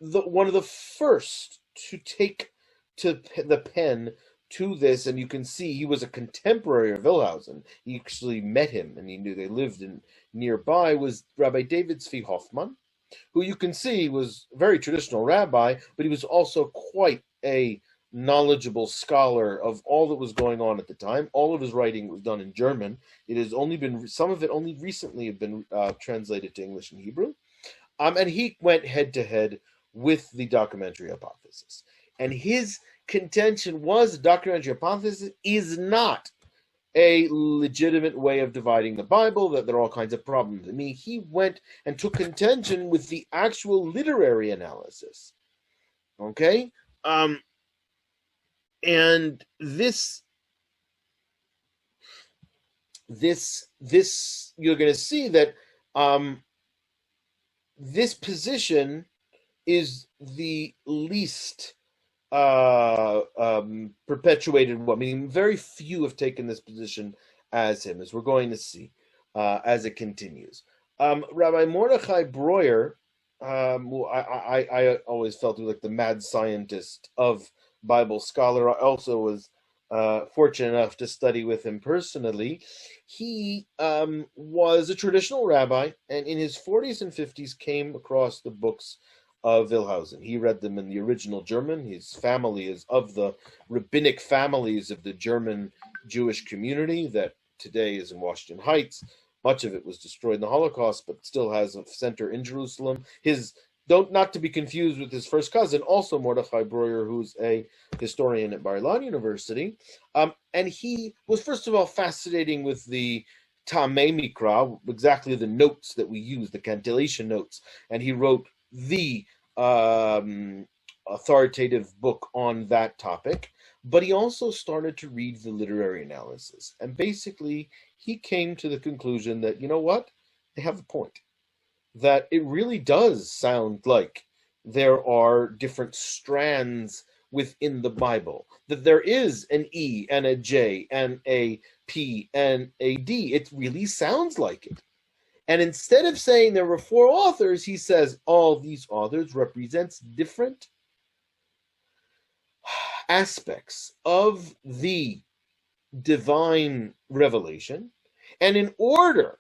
of the first to take to the pen to this, and you can see he was a contemporary of Wellhausen. He actually met him, and he knew they lived in nearby, was Rabbi David Zvi Hoffman, who you can see was a very traditional rabbi, but he was also quite a knowledgeable scholar of all that was going on at the time. All of his writing was done in German. It has only been, some of it only recently have been translated to English and Hebrew. And he went head to head with the documentary hypothesis. And his contention was the documentary hypothesis is not a legitimate way of dividing the Bible, that there are all kinds of problems. I mean, he went and took contention with the actual literary analysis. Okay? And this you're going to see that this position is the least perpetuated one. Meaning, very few have taken this position as him, as we're going to see as it continues. Rabbi Mordechai Breuer, who I always felt was like the mad scientist of Bible scholar. I also was fortunate enough to study with him personally. He was a traditional rabbi, and in his 40s and 50s came across the books of Wellhausen. He read them in the original German. His family is of the rabbinic families of the German Jewish community that today is in Washington Heights. Much of it was destroyed in the Holocaust, but still has a center in Jerusalem. Not to be confused with his first cousin, also Mordechai Breuer, who's a historian at Bar-Ilan University. And he was, first of all, fascinating with the Tamei Mikra, exactly the notes that we use, the cantillation notes. And he wrote the authoritative book on that topic. But he also started to read the literary analysis. And basically, he came to the conclusion that, you know what? They have a point. That it really does sound like there are different strands within the Bible, that there is an E and a J and a P and a D. It really sounds like it. And instead of saying there were 4 authors, he says all these authors represents different aspects of the divine revelation. And in order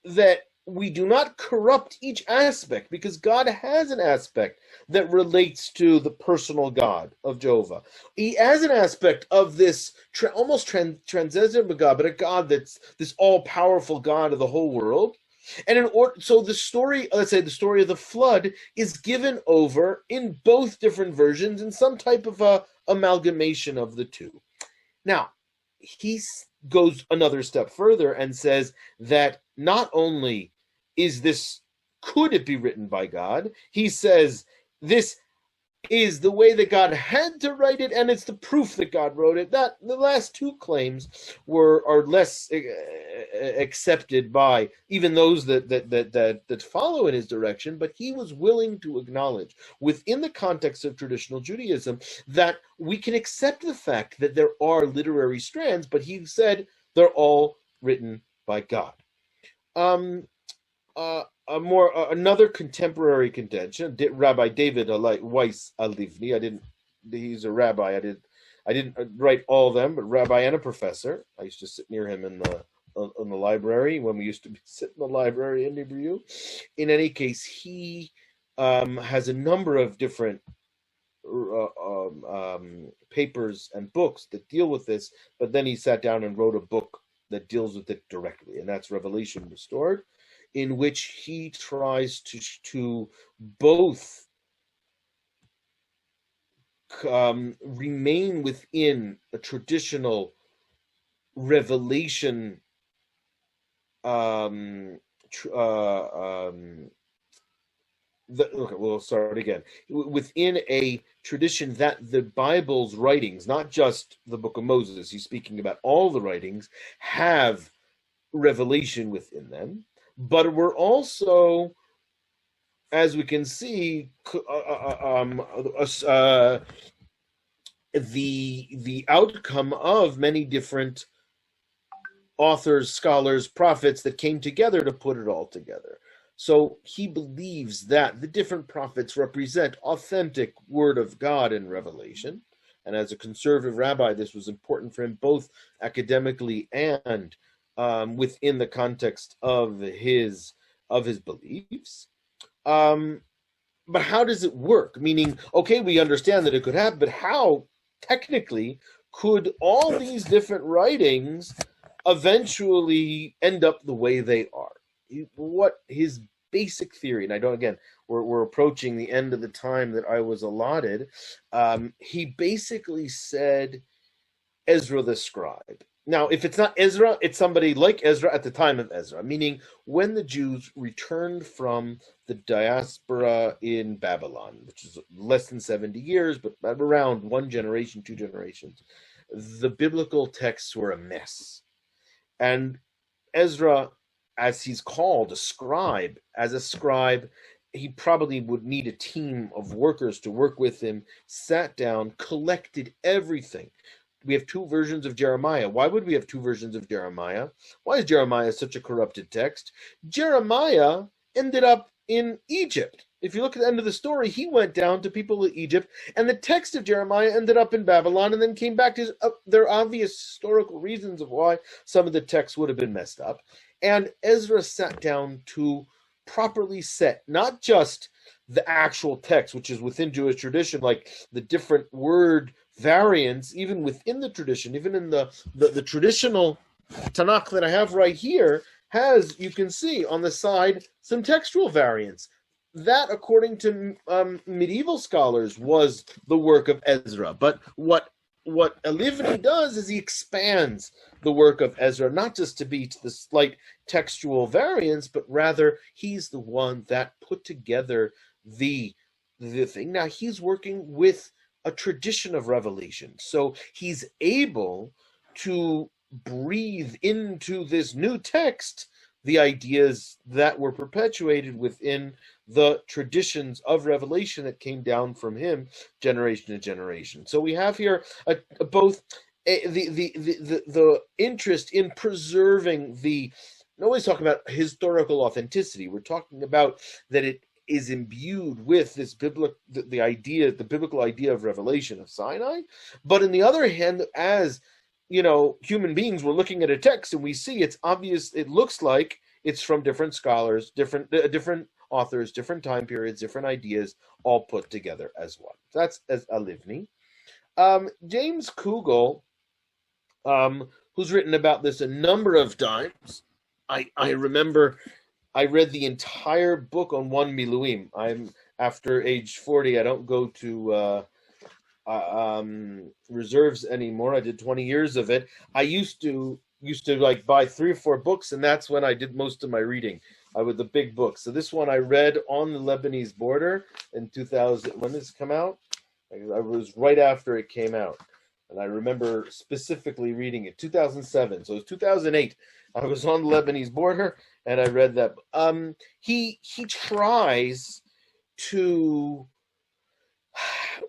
that we do not corrupt each aspect, because God has an aspect that relates to the personal God of Jehovah. He has an aspect of this almost transcendent God, but a God that's this all-powerful God of the whole world. And so the story, let's say the story of the flood, is given over in both different versions in some type of a amalgamation of the two. Now, he goes another step further and says that not only could it be written by God? He says this is the way that God had to write it, and it's the proof that God wrote it. That the last 2 claims are less accepted by even those that follow in his direction. But he was willing to acknowledge, within the context of traditional Judaism, that we can accept the fact that there are literary strands. But he said they're all written by God. Another contemporary contention, Rabbi David Weiss Alivni. He's a rabbi. I didn't write all of them, but rabbi and a professor. I used to sit near him in the library when we used to sit in the library in Hebrew. In any case, he has a number of different papers and books that deal with this, but then he sat down and wrote a book that deals with it directly, and that's Revelation Restored, in which he tries to both remain within a traditional revelation we'll start again. Within a tradition that the Bible's writings, not just the Book of Moses, he's speaking about all the writings, have revelation within them, but we're also, as we can see, the outcome of many different authors, scholars, prophets that came together to put it all together. So he believes that the different prophets represent authentic Word of God in Revelation, And as a conservative rabbi, this was important for him, both academically and within the context of his beliefs. But how does it work? Meaning, okay, we understand that it could happen, but how technically could all these different writings eventually end up the way they are? What his basic theory, and I don't, again, we're approaching the end of the time that I was allotted. He basically said Ezra the scribe. Now, if it's not Ezra, it's somebody like Ezra at the time of Ezra, meaning when the Jews returned from the diaspora in Babylon, which is less than 70 years, but around one generation, two generations, the biblical texts were a mess. And Ezra, as he's called, a scribe, as a scribe, he probably would need a team of workers to work with him, sat down, collected everything. We have two versions of Jeremiah. Why would we have two versions of Jeremiah? Why is Jeremiah such a corrupted text? Jeremiah ended up in Egypt. If you look at the end of the story, he went down to people in Egypt, and the text of Jeremiah ended up in Babylon and then came back to there are obvious historical reasons of why some of the texts would have been messed up. And Ezra sat down to properly set not just the actual text, which is within Jewish tradition, like the different word variants, even within the tradition, even in the traditional Tanakh that I have right here, has, you can see on the side, some textual variants. That, according to medieval scholars, was the work of Ezra. But what Alivni does is he expands the work of Ezra, not just to be to the slight textual variants, but rather he's the one that put together the thing. Now he's working with a tradition of revelation, so he's able to breathe into this new text the ideas that were perpetuated within the traditions of revelation that came down from him generation to generation. So we have here both the interest in preserving the, nobody's talking about historical authenticity. We're talking about that it is imbued with this biblical idea of revelation of Sinai. But on the other hand, as you know, human beings, we're looking at a text and we see it's obvious, it looks like it's from different scholars, different authors, different time periods, different ideas, all put together as one. So that's as Alivni. James Kugel, who's written about this a number of times. I remember I read the entire book on one Miluim. I'm after age 40. I don't go to reserves anymore. I did 20 years of it. I used to like buy 3 or 4 books, and that's when I did most of my reading. With the big books. So this one I read on the Lebanese border in 2000. When did this come out? I was right after it came out, and I remember specifically reading it 2007. So it was 2008. I was on the Lebanese border, and I read that. He tries to,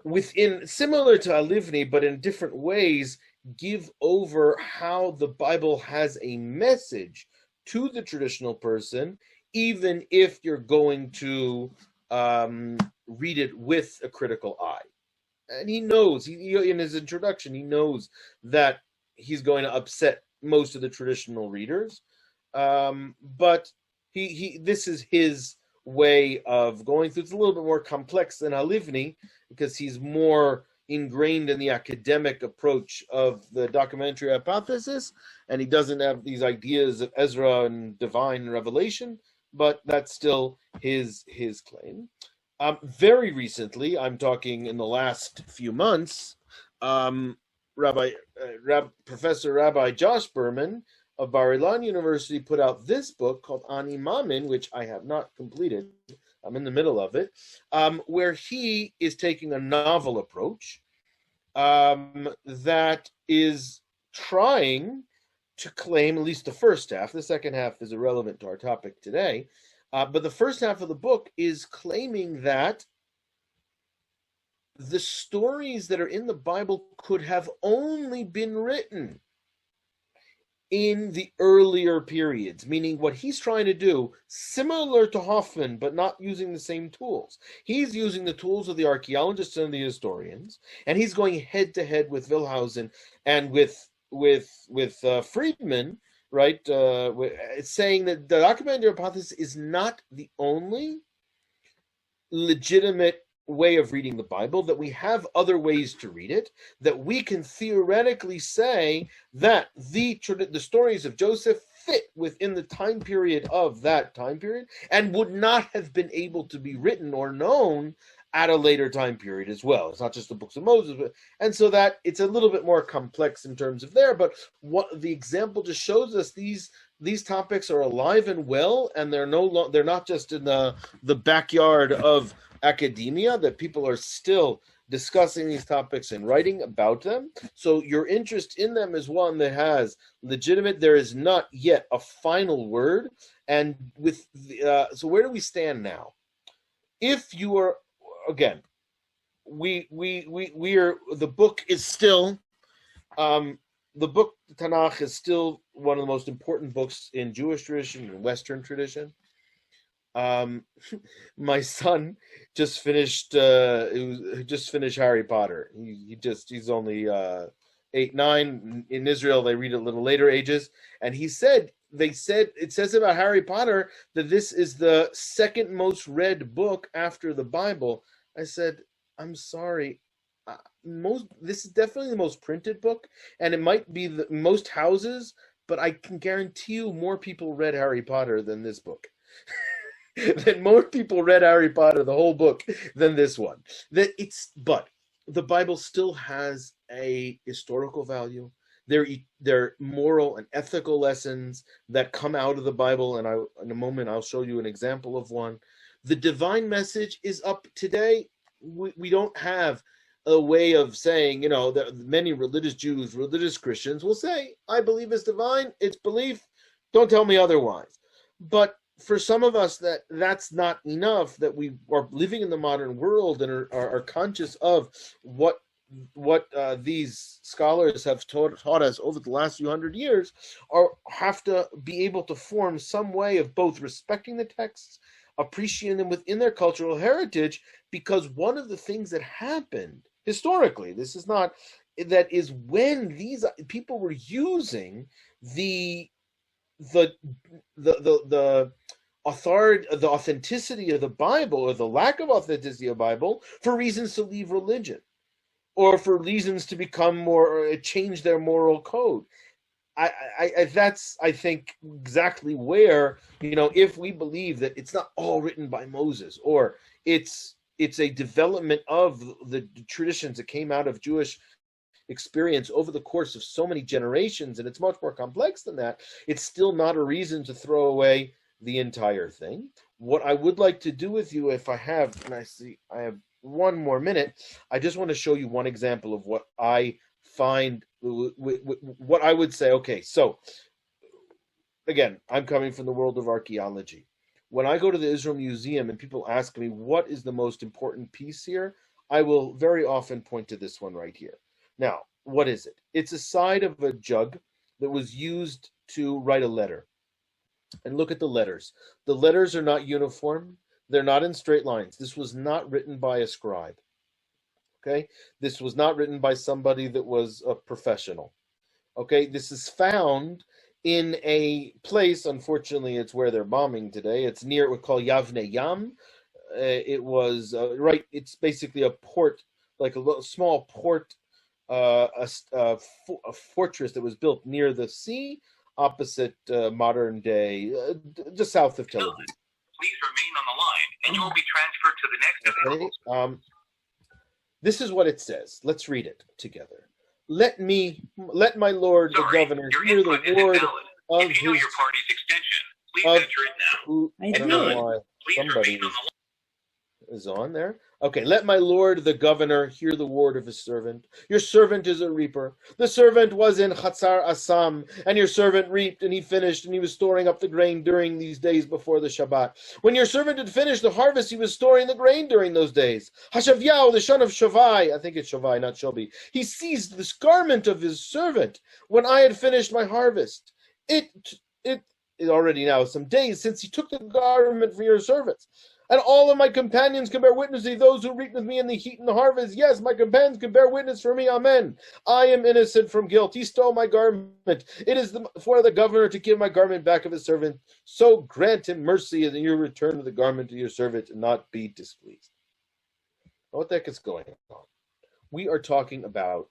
within similar to Alivni, but in different ways, give over how the Bible has a message to the traditional person, even if you're going to read it with a critical eye. And he knows, in his introduction, he knows that he's going to upset most of the traditional readers. But this is his way of going through. It's a little bit more complex than Alivni, because he's more ingrained in the academic approach of the documentary hypothesis, and he doesn't have these ideas of Ezra and divine revelation, but that's still his claim. Very recently, I'm talking in the last few months, Professor Rabbi Josh Berman of Bar Ilan University put out this book called Ani Mamin, which I have not completed. I'm in the middle of it, where he is taking a novel approach that is trying to claim, at least the first half, the second half is irrelevant to our topic today, but the first half of the book is claiming that the stories that are in the Bible could have only been written in the earlier periods, meaning what he's trying to do, similar to Hoffman, but not using the same tools. He's using the tools of the archaeologists and the historians, and he's going head to head with Wellhausen and with Friedman, right? Saying that the documentary hypothesis is not the only legitimate way of reading the Bible, that we have other ways to read it, that we can theoretically say that the stories of Joseph fit within the time period of that time period and would not have been able to be written or known at a later time period as well. It's not just the books of Moses, and so that it's a little bit more complex in terms of there, but what the example just shows us, these topics are alive and well, and they're not just in the backyard of academia, that people are still discussing these topics and writing about them. So your interest in them is one that has legitimate, there is not yet a final word. And with so where do we stand now? If you are, again, we are, the book is still the book Tanakh is still one of the most important books in Jewish tradition and Western tradition. My son just finished Harry Potter. He's only 8, 9. In Israel, they read at a little later ages, and it says about Harry Potter that this is the second most read book after the Bible. I said, I'm sorry. This is definitely the most printed book, and it might be the most houses, but I can guarantee you more people read Harry Potter than this book. That more people read Harry Potter, the whole book, than this one. But the Bible still has a historical value. There are moral and ethical lessons that come out of the Bible, and in a moment I'll show you an example of one. The divine message is up today. We don't have a way of saying, that many religious Jews, religious Christians will say, I believe it's divine, it's belief, don't tell me otherwise. But for some of us, that's not enough, that we are living in the modern world and are conscious of what these scholars have taught us over the last few hundred years, or have to be able to form some way of both respecting the texts, appreciating them within their cultural heritage, because one of the things that happened historically, this is not, that is when these people were using the authenticity of the Bible, or the lack of authenticity of the Bible, for reasons to leave religion, or for reasons to become more, or change their moral code. That's, I think, exactly where, if we believe that it's not all written by Moses, or it's a development of the traditions that came out of Jewish experience over the course of so many generations, and it's much more complex than that, it's still not a reason to throw away the entire thing. What I would like to do with you, if I have, and I see I have one more minute, I just want to show you one example of what I find, what I would say. Okay, so again, I'm coming from the world of archaeology. When I go to the Israel Museum and people ask me what is the most important piece here, I will very often point to this one right here. Now, what is it? It's a side of a jug that was used to write a letter. And look at the letters. The letters are not uniform. They're not in straight lines. This was not written by a scribe. Okay? This was not written by somebody that was a professional. Okay? This is found in a place, unfortunately, it's where they're bombing today. It's near, we call Yavne Yam. It was, it's basically a port, like a little small port, a fortress that was built near the sea, opposite modern day, just south of Tel Aviv. Please remain on the line, and you will be transferred to the next available. This is what it says. Let's read it together. Let my lord the governor hear the word of if you know your party's extension, please enter it now. I don't know why somebody is on there. Okay, let my lord the governor hear the word of his servant. Your servant is a reaper. The servant was in Chatzar Assam, and your servant reaped, and he finished, and he was storing up the grain during these days before the Shabbat. When your servant had finished the harvest, he was storing the grain during those days. Hashavyahu, the son of Shavai, I think it's Shavai, not Shobi, he seized this garment of his servant when I had finished my harvest. It is already now some days since he took the garment from your servants. And all of my companions can bear witness to those who reap with me in the heat and the harvest. Yes, my companions can bear witness for me. Amen. I am innocent from guilt. He stole my garment. It is for the governor to give my garment back of his servant. So grant him mercy and you return the garment to your servant and not be displeased. What the heck is going on? We are talking about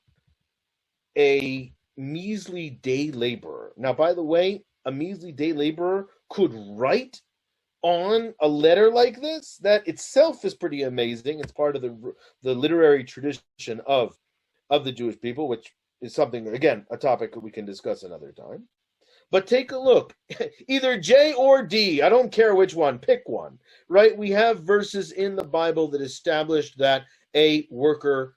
a measly day laborer. Now, by the way, a measly day laborer could write on a letter like this. That itself is pretty amazing. It's part of the literary tradition of the Jewish people, which is something, again, a topic we can discuss another time. But take a look, either J or D, I don't care which one, pick one, right? We have verses in the Bible that establish that a worker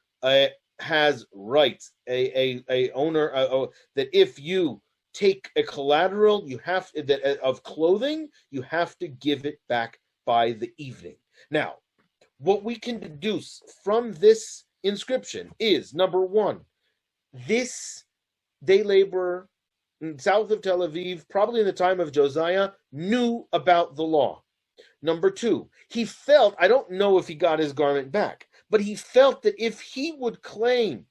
has rights, a owner, that if you take a collateral of clothing, you have to give it back by the evening. Now, what we can deduce from this inscription is, number one, this day laborer south of Tel Aviv, probably in the time of Josiah, knew about the law. Number two, he felt, I don't know if he got his garment back, but he felt that if he would claim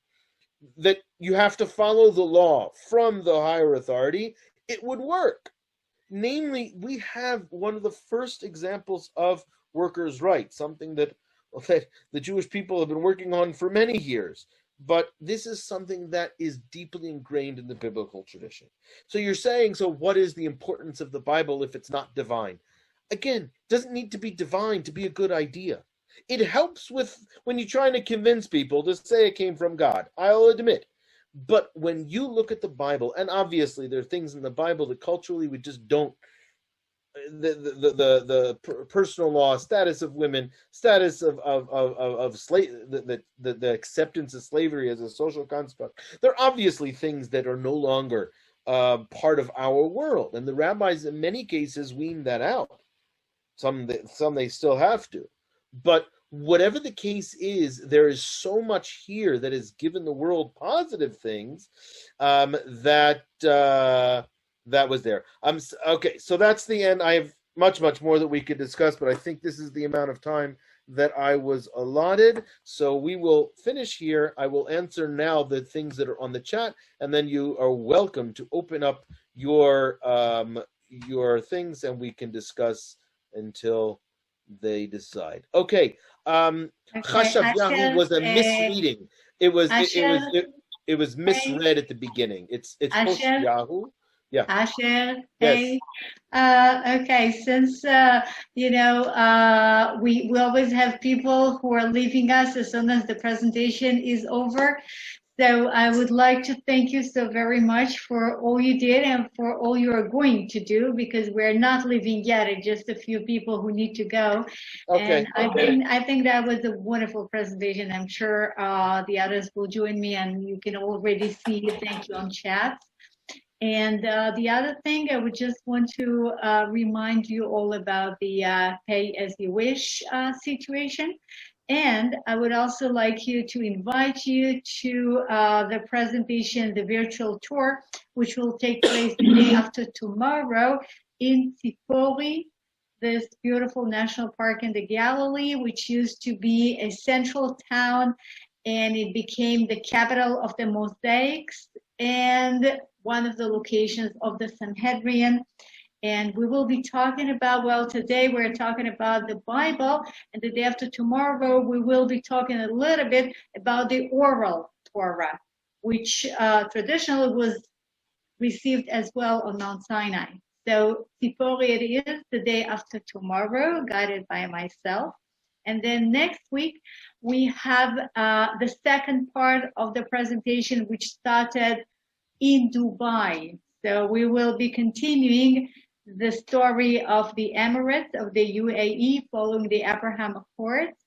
that you have to follow the law from the higher authority, it would work. Namely, we have one of the first examples of workers' rights, something that the Jewish people have been working on for many years. But this is something that is deeply ingrained in the biblical tradition. So you're saying, so what is the importance of the Bible if it's not divine? Again, it doesn't need to be divine to be a good idea. It helps with when you're trying to convince people to say it came from God, I'll admit. But when you look at the Bible, and obviously there are things in the Bible that culturally we just don't, the personal law, status of women, status of slave, the acceptance of slavery as a social construct. There are obviously things that are no longer part of our world, and the rabbis in many cases wean that out. Some they still have to, but whatever the case is, there is so much here that has given the world positive things that was there. Okay, so that's the end. I have much more that we could discuss, but I think this is the amount of time that I was allotted. So we will finish here. I will answer now the things that are on the chat, and then you are welcome to open up your things, and we can discuss until they decide. Okay. Chashav Yahu was a misreading. It was misread at the beginning. It's supposed to be Yahu. Yeah. Asher, yes. Hey. Okay, since we always have people who are leaving us as soon as the presentation is over. So I would like to thank you so very much for all you did and for all you are going to do, because we're not leaving yet. It's just a few people who need to go. Okay. And I think that was a wonderful presentation. I'm sure the others will join me, and you can already see thank you on chat. And the other thing, I would just want to remind you all about the pay as you wish situation. And I would also like to invite you to the presentation, the virtual tour, which will take place the day after tomorrow in Tzipori, this beautiful national park in the Galilee, which used to be a central town, and it became the capital of the mosaics and one of the locations of the Sanhedrin. And we will be talking about, well, today we're talking about the Bible, and the day after tomorrow we will be talking a little bit about the oral Torah, which traditionally was received as well on Mount Sinai. So Tzipori it is the day after tomorrow, guided by myself. And then next week we have the second part of the presentation, which started in Dubai. So we will be continuing the story of the Emirates, of the UAE, following the Abraham Accords.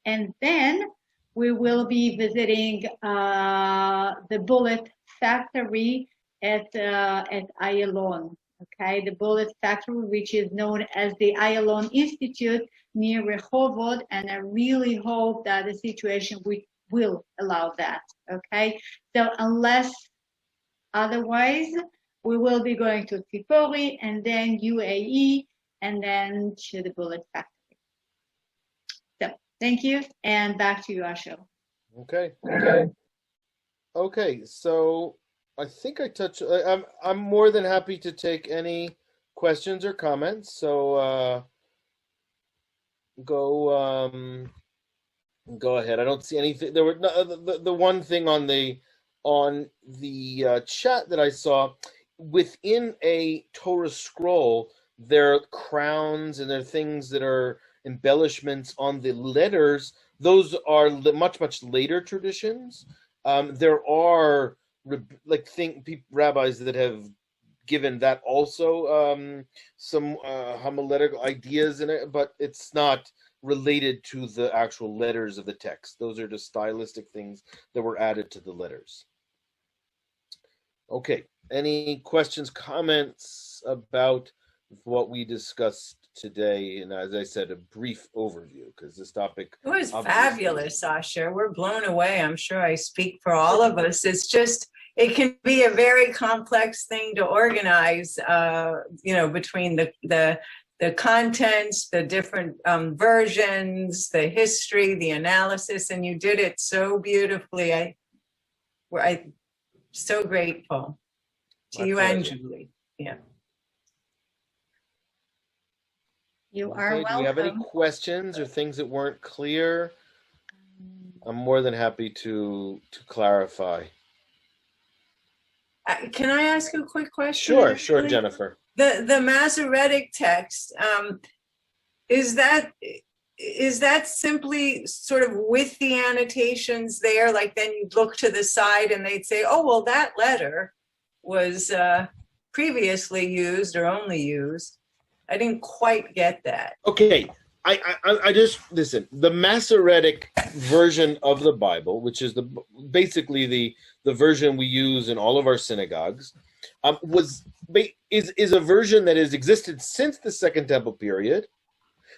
And then we will be visiting the bullet factory at Ayalon. Okay, the bullet factory, which is known as the Ayalon Institute near Rehovot, and I really hope that the situation will allow that. Okay, so unless otherwise, We will be going to Tripoli and then UAE and then to the Bullet Factory. So thank you, and back to you, Ashil. Okay. Okay. So I think I touched. I'm more than happy to take any questions or comments. So go go ahead. I don't see anything. There were the one thing on the chat that I saw within a Torah scroll. There are crowns and there are things that are embellishments on the letters. Those are much later traditions. There are rabbis that have given that also some homiletical ideas in it, but it's not related to the actual letters of the text. Those are just stylistic things that were added to the letters. Okay, any questions, comments about what we discussed today? And as I said, a brief overview, because this topic... It was fabulous, Asher. We're blown away. I'm sure I speak for all of us. It's just, it can be a very complex thing to organize, between the contents, the different versions, the history, the analysis, and you did it so beautifully. I'm so grateful to you and Julie. Yeah. You are welcome. Do you have any questions or things that weren't clear? I'm more than happy to clarify. Can I ask a quick question? Sure, Jennifer. The Masoretic text, is that simply sort of with the annotations there? Like then you'd look to the side and they'd say, oh, well, that letter was previously used or only used. I didn't quite get that. Okay, I just listen. The Masoretic version of the Bible, which is basically the version we use in all of our synagogues, is a version that has existed since the Second Temple period,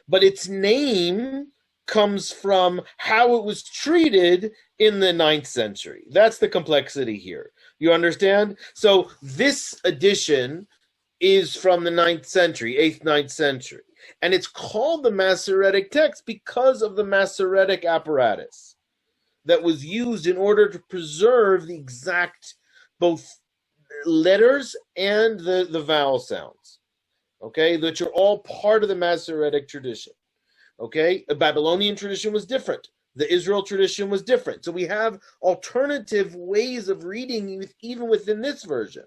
but its name comes from how it was treated in the 9th century. That's the complexity here. You understand? So this edition is from the 9th century, 8th, 9th century. And it's called the Masoretic text because of the Masoretic apparatus that was used in order to preserve the exact both letters and the vowel sounds, okay, which are all part of the Masoretic tradition, okay? The Babylonian tradition was different. The Israel tradition was different. So we have alternative ways of reading even within this version.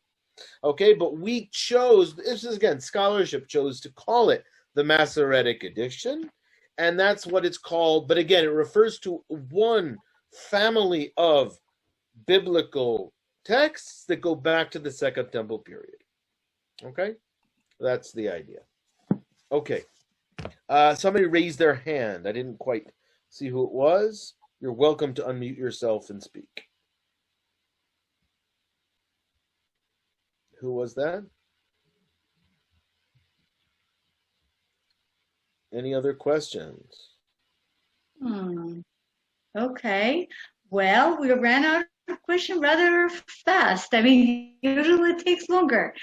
Okay, but we chose, this is again, scholarship chose to call it the Masoretic edition, and that's what it's called. But again, it refers to one family of biblical texts that go back to the Second Temple period. Okay, that's the idea. Okay, somebody raised their hand. I didn't quite see who it was. You're welcome to unmute yourself and speak. Who was that? Any other questions? Okay. Well, we ran out of questions rather fast. I mean, usually it takes longer.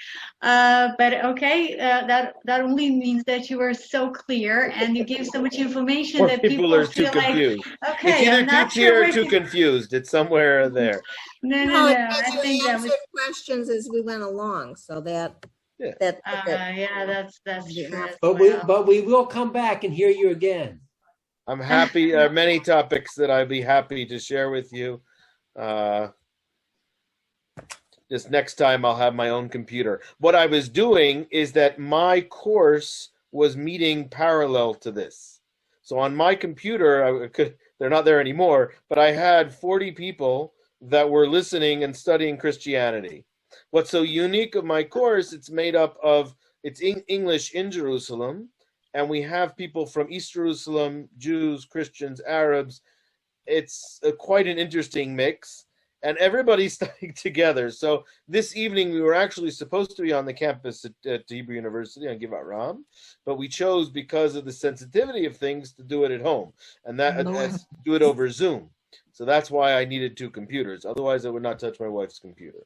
But okay, that only means that you were so clear and you gave so much information that people are feel too confused. Like, okay, it's either I'm not too clear sure or too confused. It's somewhere there. No. I think that was questions as we went along, so that. Yeah. That's true. But we will come back and hear you again. I'm happy. There are many topics that I'd be happy to share with you. This next time I'll have my own computer. What I was doing is that my course was meeting parallel to this. So on my computer, they're not there anymore, but I had 40 people that were listening and studying Christianity. What's so unique of my course, it's made up of, it's English in Jerusalem, and we have people from East Jerusalem, Jews, Christians, Arabs. It's quite an interesting mix, and everybody's studying together. So this evening, we were actually supposed to be on the campus at Hebrew University on Givat Ram, but we chose, because of the sensitivity of things, to do it at home, and do it over Zoom. So that's why I needed 2 computers. Otherwise, I would not touch my wife's computer.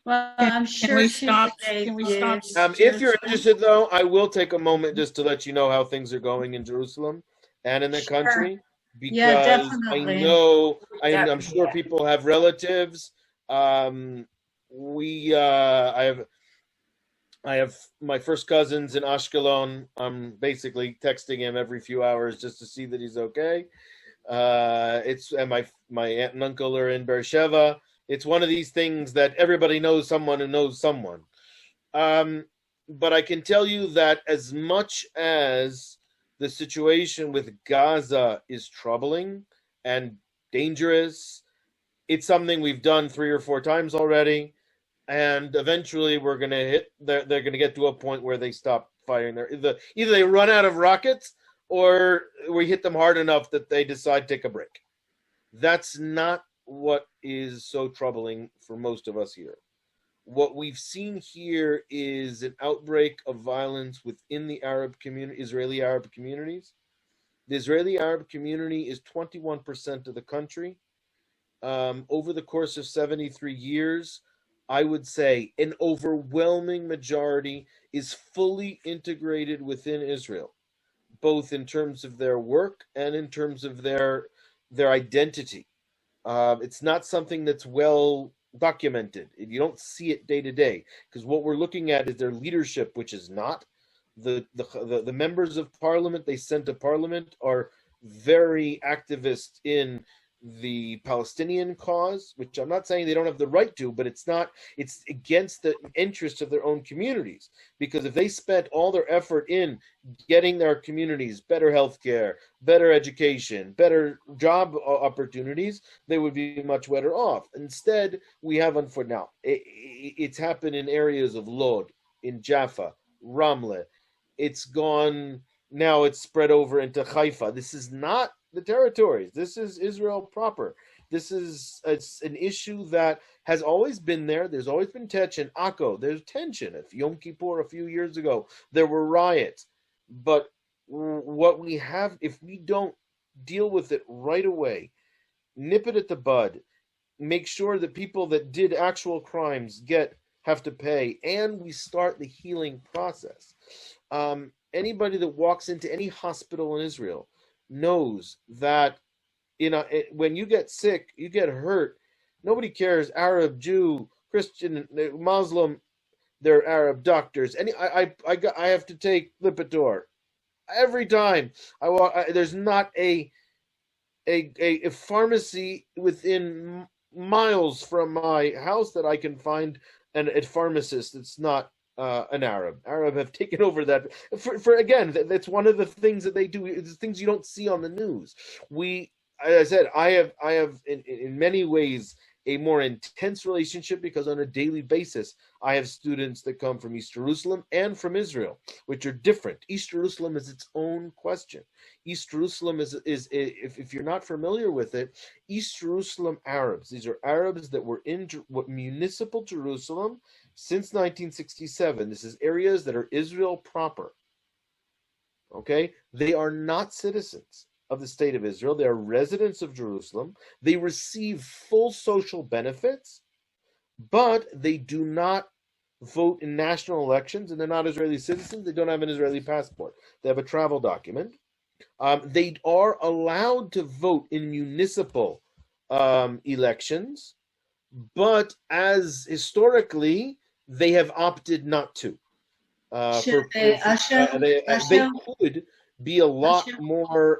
Well, I'm sure we she's stop? a Can we gift. stop? If you're interested, though, I will take a moment just to let you know how things are going in Jerusalem and in the Sure. country, Yeah, because definitely. I'm sure people have relatives. I have my first cousins in Ashkelon. I'm basically texting him every few hours just to see that he's okay. And my aunt and uncle are in Beersheba. It's one of these things that everybody knows someone who knows someone. But I can tell you that as much as the situation with Gaza is troubling and dangerous, it's something we've done 3 or 4 times already. And eventually we're going to they're going to get to a point where they stop firing. Either they run out of rockets or we hit them hard enough that they decide to take a break. That's not what is so troubling for most of us here. What we've seen here is an outbreak of violence within the Israeli Arab communities. The Israeli Arab community is 21% of the country. Over the course of 73 years, I would say an overwhelming majority is fully integrated within Israel, both in terms of their work and in terms of their identity. It's not something that's well documented. You don't see it day to day, because what we're looking at is their leadership, which is not. The members of parliament they sent to parliament are very activist in the Palestinian cause, which I'm not saying they don't have the right to, but it's against the interests of their own communities. Because if they spent all their effort in getting their communities better healthcare, better education, better job opportunities, they would be much better off. Instead, we have, now, it's happened in areas of Lod, in Jaffa, Ramle. It's gone, now it's spread over into Haifa. This is not the territories. This is Israel proper. It's an issue that has always been there. There's always been tension. Akko, there's tension. If Yom Kippur a few years ago, there were riots. But what we have, if we don't deal with it right away, nip it at the bud, make sure that people that did actual crimes have to pay, and we start the healing process. Anybody that walks into any hospital in Israel knows that when you get sick, you get hurt. Nobody cares, Arab, Jew, Christian, Muslim. They're Arab doctors. I have to take Lipitor every time I walk. There's not a pharmacy within miles from my house that I can find a pharmacist that's not an Arab. Arab have taken over that. For again, that's one of the things that they do. It's things you don't see on the news. As I said, I have in many ways a more intense relationship, because on a daily basis I have students that come from East Jerusalem and from Israel, which are different. East Jerusalem is its own question. East Jerusalem is if you're not familiar with it, East Jerusalem Arabs. These are Arabs that were in municipal Jerusalem since 1967. This is areas that are Israel proper. Okay, they are not citizens of the state of Israel. They are residents of Jerusalem. They receive full social benefits, but they do not vote in national elections, and they're not Israeli citizens. They don't have an Israeli passport. They have a travel document. They are allowed to vote in municipal elections, but as historically, they have opted not to. They could be a lot more.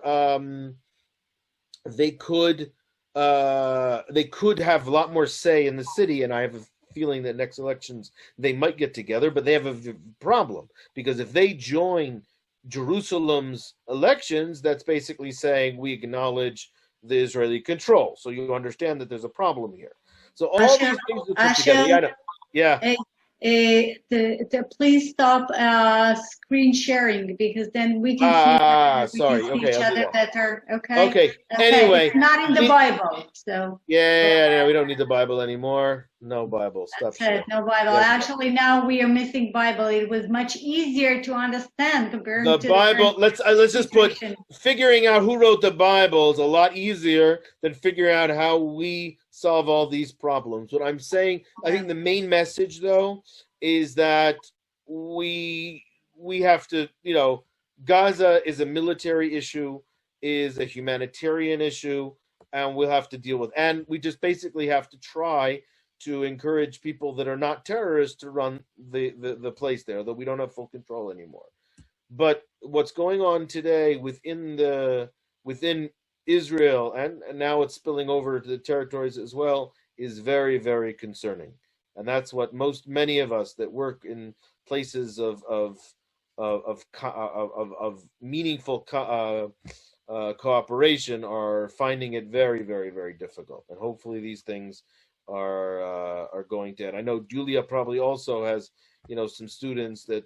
They could have a lot more say in the city, and I have a feeling that next elections they might get together. But they have a problem, because if they join Jerusalem's elections, that's basically saying we acknowledge the Israeli control. So you understand that there's a problem here. So all these things are put together. Yeah. Please stop screen sharing, because then we can see each other better. Okay. Anyway, it's not in the Bible, so yeah, we don't need the Bible anymore. No Bible. Stop. No Bible. Yeah. Actually, now we are missing Bible. It was much easier to understand compared to the Bible. Let's just put figuring out who wrote the Bible is a lot easier than figuring out how we solve all these problems. What I'm saying, I think the main message though is that we have to, Gaza is a military issue, is a humanitarian issue, and we'll have to deal with. And we just basically have to try to encourage people that are not terrorists to run the place there, though we don't have full control anymore. But what's going on today within Israel, and now it's spilling over to the territories as well, is very, very concerning. And that's what many of us that work in places of meaningful cooperation are finding it very, very, very difficult. And hopefully these things are going to end. I know Julia probably also has, some students that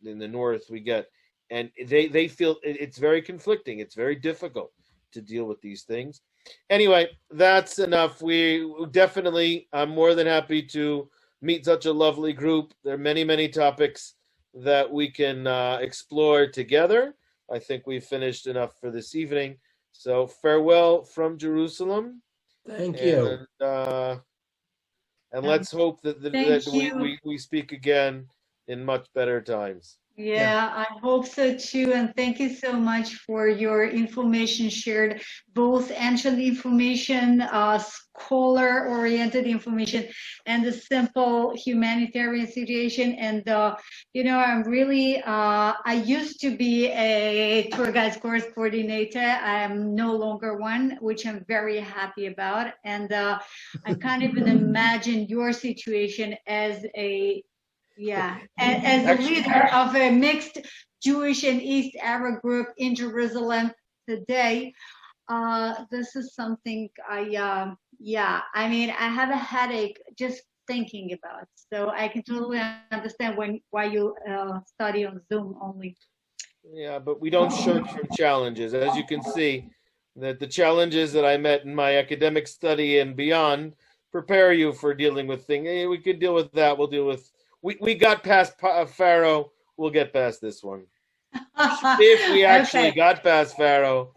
in the north we get, and they feel it's very conflicting. It's very difficult to deal with these things. Anyway, that's enough. We definitely, I'm more than happy to meet such a lovely group. There are many, many topics that we can explore together. I think we've finished enough for this evening. So farewell from Jerusalem. Thank you. And let's hope that we speak again in much better times. Yeah, I hope so too. And thank you so much for your information shared, both ancient information, scholar-oriented information, and the simple humanitarian situation. And, I'm really, I used to be a tour guides course coordinator. I'm no longer one, which I'm very happy about. And I can't even imagine your situation as a as a leader of a mixed Jewish and East Arab group in Jerusalem today. This is something I have a headache just thinking about. So I can totally understand why you study on Zoom only. Yeah, but we don't shirk from challenges. As you can see, that the challenges that I met in my academic study and beyond prepare you for dealing with things. Hey, we could deal with that. We'll deal with. We got past Pharaoh. We'll get past this one. If we actually got past Pharaoh,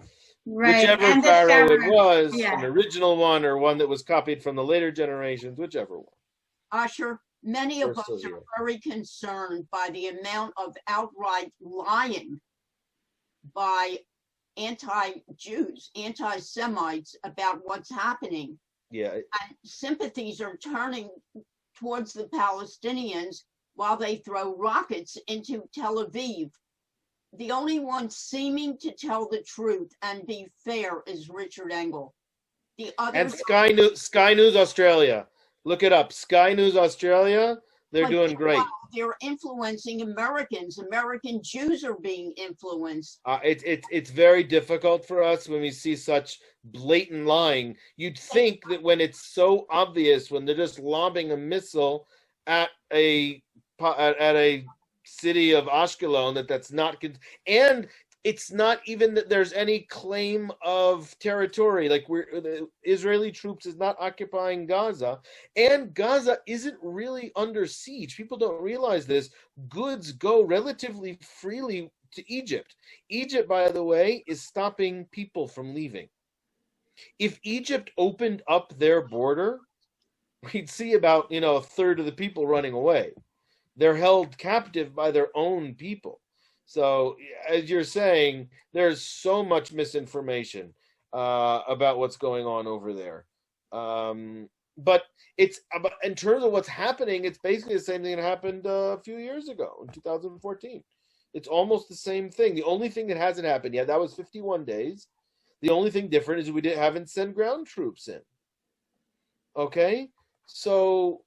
whichever Pharaoh it was, an original one or one that was copied from the later generations, whichever one. Asher, many of us are very concerned by the amount of outright lying by anti-Jews, anti-Semites about what's happening. Yeah. And sympathies are turning towards the Palestinians while they throw rockets into Tel Aviv. The only one seeming to tell the truth and be fair is Richard Engel. The other and Sky News Australia. Look it up. Sky News Australia. They're doing great. They're influencing Americans. American Jews are being influenced. It's very difficult for us when we see such blatant lying. You'd think that when it's so obvious, when they're just lobbing a missile at a city of Ashkelon, that's not, and it's not even that there's any claim of territory. Like the Israeli troops is not occupying Gaza, and Gaza isn't really under siege. People don't realize this. Goods go relatively freely to Egypt. Egypt, by the way, is stopping people from leaving. If Egypt opened up their border, we'd see about, a third of the people running away. They're held captive by their own people. So, as you're saying, there's so much misinformation about what's going on over there. But in terms of what's happening, it's basically the same thing that happened a few years ago in 2014. It's almost the same thing. The only thing that hasn't happened yet, that was 51 days. The only thing different is we haven't sent ground troops in. Okay? So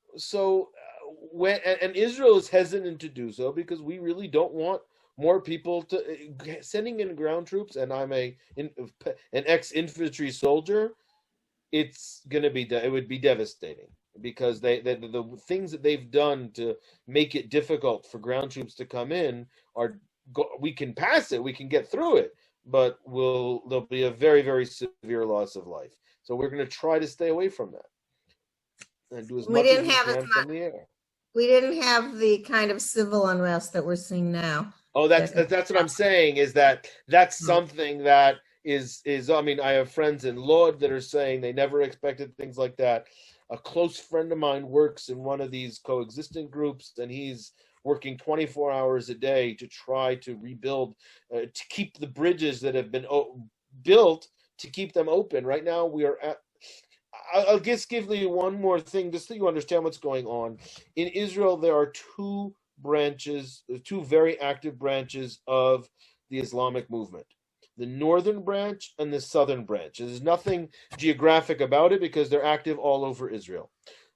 Israel is hesitant to do so because we really don't want more people sending in ground troops, and I'm an ex-infantry soldier. It would be devastating because the things that they've done to make it difficult for ground troops to come in we can pass it, we can get through it, but there'll be a very, very severe loss of life. So we're going to try to stay away from that and do as much as we can from the air. We didn't have the kind of civil unrest that we're seeing now. Oh, that's what I'm saying, is that's something that I mean, I have friends in Lod that are saying they never expected things like that. A close friend of mine works in one of these coexistent groups, and he's working 24 hours a day to try to rebuild, to keep the bridges that have been built, to keep them open. Right now, we are at. I'll just give you one more thing, just so you understand what's going on. In Israel, there are two branches, two very active branches of the Islamic movement: the northern branch and the southern branch. There's nothing geographic about it because they're active all over Israel.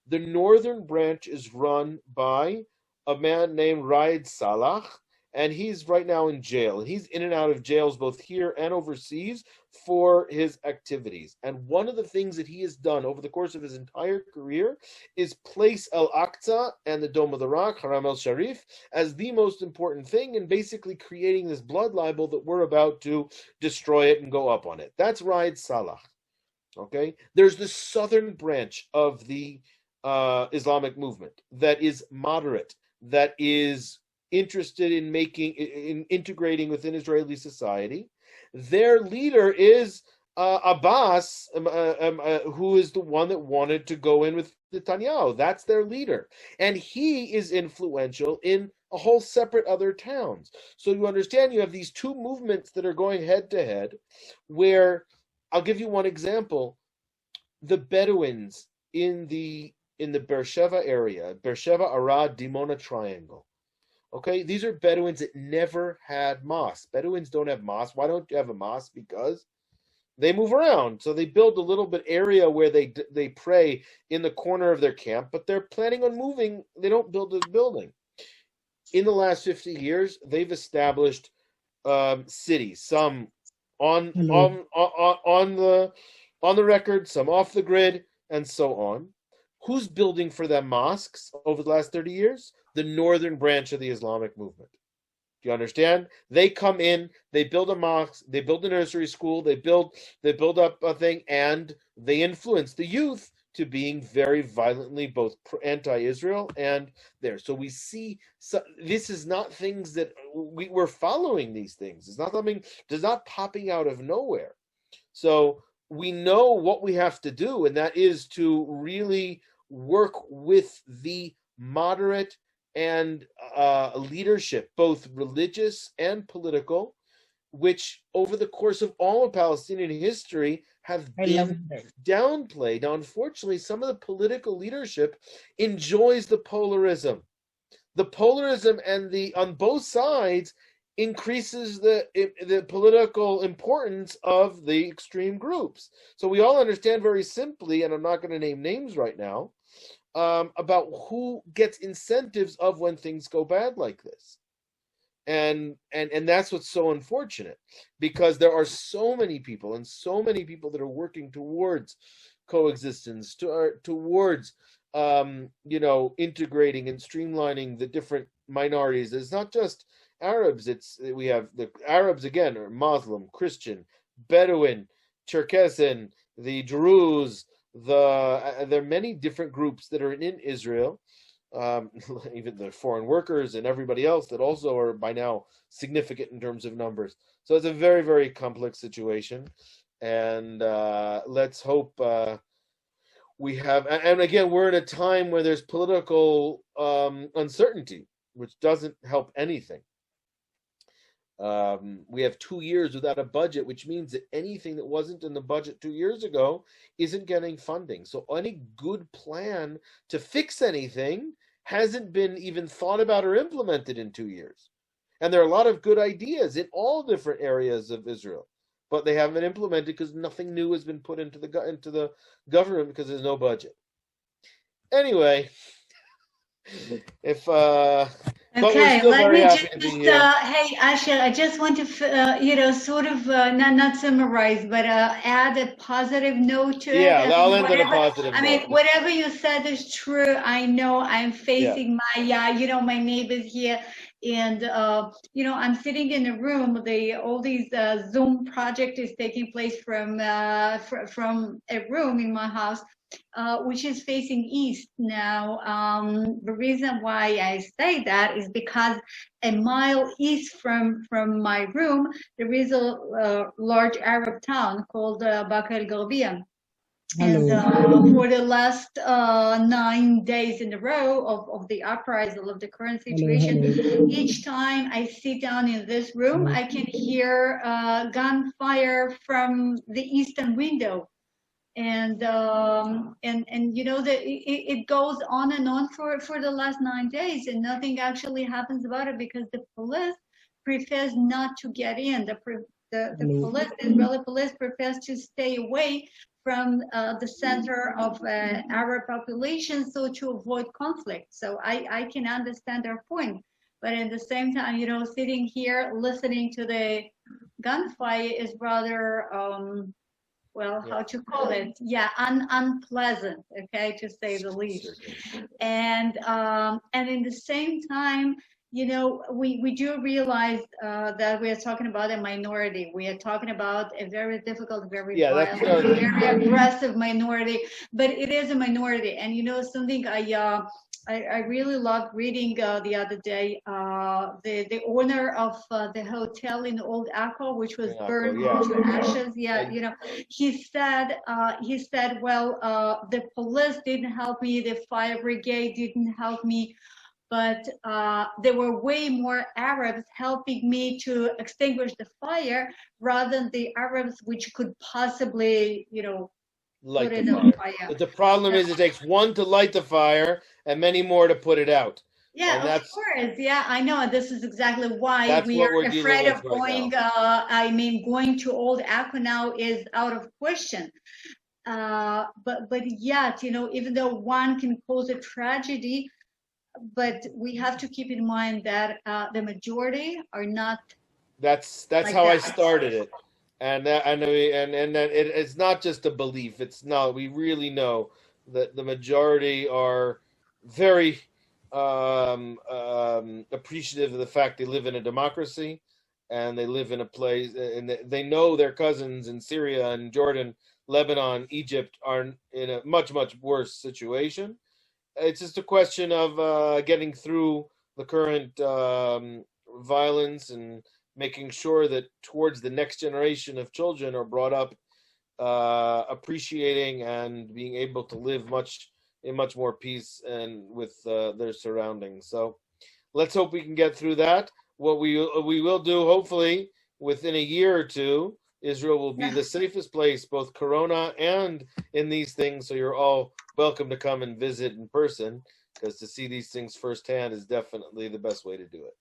The northern branch is run by a man named Raed Salah, and he's right now in jail. And he's in and out of jails both here and overseas for his activities. And one of the things that he has done over the course of his entire career is place Al-Aqsa and the Dome of the Rock, Haram el-Sharif, as the most important thing, and basically creating this blood libel that we're about to destroy it and go up on it. That's Raed Salah. Okay? There's the southern branch of the Islamic movement that is moderate, that is interested in integrating within Israeli society. Their leader is Abbas, who is the one that wanted to go in with Netanyahu. That's their leader. And he is influential in a whole separate other towns. So you understand, you have these two movements that are going head to head, where I'll give you one example. The Bedouins in the Beersheba area, Beersheba, Arad, Dimona triangle. Okay, these are Bedouins that never had mosques. Bedouins don't have mosques. Why don't you have a mosque? Because they move around. So they build a little bit area where they pray in the corner of their camp, but they're planning on moving. They don't build a building. In the last 50 years, they've established cities, some on the record, some off the grid, and so on. Who's building for them mosques over the last 30 years? The northern branch of the Islamic movement. Do you understand? They come in, they build a mosque, they build a nursery school, they build up a thing, and they influence the youth to being very violently both anti-Israel and there. So we see, this is not things that we're following these things. It's not something, it's not popping out of nowhere. So we know what we have to do, and that is to really work with the moderate and leadership, both religious and political, which over the course of all of Palestinian history have been downplayed. Now, unfortunately, some of the political leadership enjoys the polarism. The polarism and on both sides increases the political importance of the extreme groups. So we all understand very simply, and I'm not going to name names right now, about who gets incentives of when things go bad like this. And that's what's so unfortunate, because there are so many people that are working towards coexistence, towards integrating and streamlining the different minorities. It's not just Arabs. We have the Arabs again, are Muslim, Christian, Bedouin, Cherkessan, the Druze. There are many different groups that are in Israel, even the foreign workers and everybody else that also are by now significant in terms of numbers. So it's a very, very complex situation, and let's hope we have. And again, we're in a time where there's political uncertainty, which doesn't help anything. We have 2 years without a budget, which means that anything that wasn't in the budget 2 years ago isn't getting funding. So any good plan to fix anything hasn't been even thought about or implemented in 2 years. And there are a lot of good ideas in all different areas of Israel, but they haven't been implemented because nothing new has been put into the government because there's no budget. Anyway, Okay, let me just, hey, Asher, I just want to, sort of, not summarize, but add a positive note to it. Yeah, I'll end on a positive note. I mean, whatever you said is true. I know I'm facing my neighbors here, and, I'm sitting in a room, all these Zoom project is taking place from a room in my house. which is facing east. Now, the reason why I say that is because a mile east from my room, there is a large Arab town called Baka El Gharbiya. And for the last 9 days in a row of the uprising of the current situation, each time I sit down in this room, I can hear gunfire from the eastern window. And you know that it goes on and on for the last 9 days, and nothing actually happens about it because the police prefers not to get in. The police, the Israeli police, prefers to stay away from the center of Arab population, so to avoid conflict. So I can understand their point, but at the same time, you know, sitting here listening to the gunfire is rather well, how to call it? Yeah, unpleasant, okay, to say the least. And in the same time, you know, we do realize that we are talking about a minority. We are talking about a very difficult, very violent, very aggressive minority, but it is a minority. And you know, something I really loved reading the other day, the owner of the hotel in Old Akko, which was burned to ashes. Yeah, you know, he said, well, the police didn't help me, the fire brigade didn't help me, but there were way more Arabs helping me to extinguish the fire rather than the Arabs which could possibly, you know, light the fire. But the problem is it takes one to light the fire and many more to put it out. Yeah, of course. Yeah, I know. This is exactly why we are afraid of going. Going to Old Akko now is out of question. But yet, you know, even though one can cause a tragedy, but we have to keep in mind that the majority are not. That's like how I started it. And that it's not just a belief. It's not. We really know that the majority are very appreciative of the fact they live in a democracy, and they live in a place, and they know their cousins in Syria and Jordan, Lebanon, Egypt are in a much worse situation. It's just a question of getting through the current violence and making sure that towards the next generation of children are brought up appreciating and being able to live in much more peace and with their surroundings. So let's hope we can get through that. What we will do, hopefully, within a year or two, Israel will be the safest place, both Corona and in these things. So you're all welcome to come and visit in person, because to see these things firsthand is definitely the best way to do it.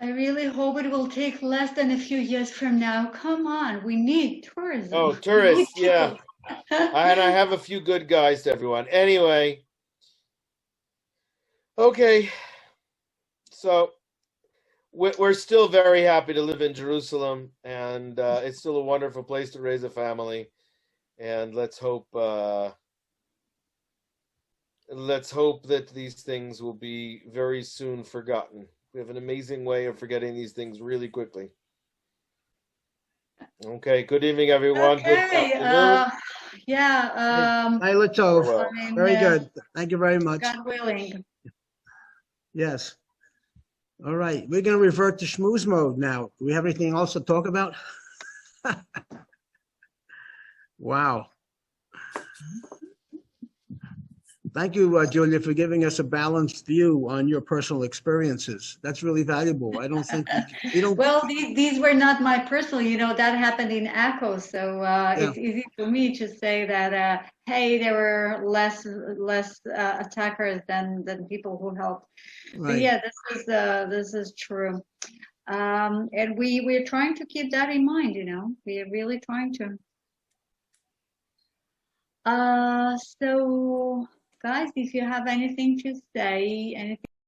I really hope it will take less than a few years from now. Come on, we need tourism. Oh, tourists, yeah. And I have a few good guys to everyone. Anyway, okay. So we're still very happy to live in Jerusalem, and it's still a wonderful place to raise a family. And let's hope that these things will be very soon forgotten. We have an amazing way of forgetting these things really quickly. Okay, good evening, everyone. Okay, Laila Tov. Very good. Thank you very much. God willing. Yes. All right, we're going to revert to schmooze mode now. Do we have anything else to talk about? Wow. Thank you, Julia, for giving us a balanced view on your personal experiences. That's really valuable. I don't think you don't. Well, these were not my personal, you know, that happened in Akko. So it's easy for me to say that, hey, there were less attackers than people who helped. Right. So yeah, this is true. And we're trying to keep that in mind, you know, we're really trying to. So guys, if you have anything to say, anything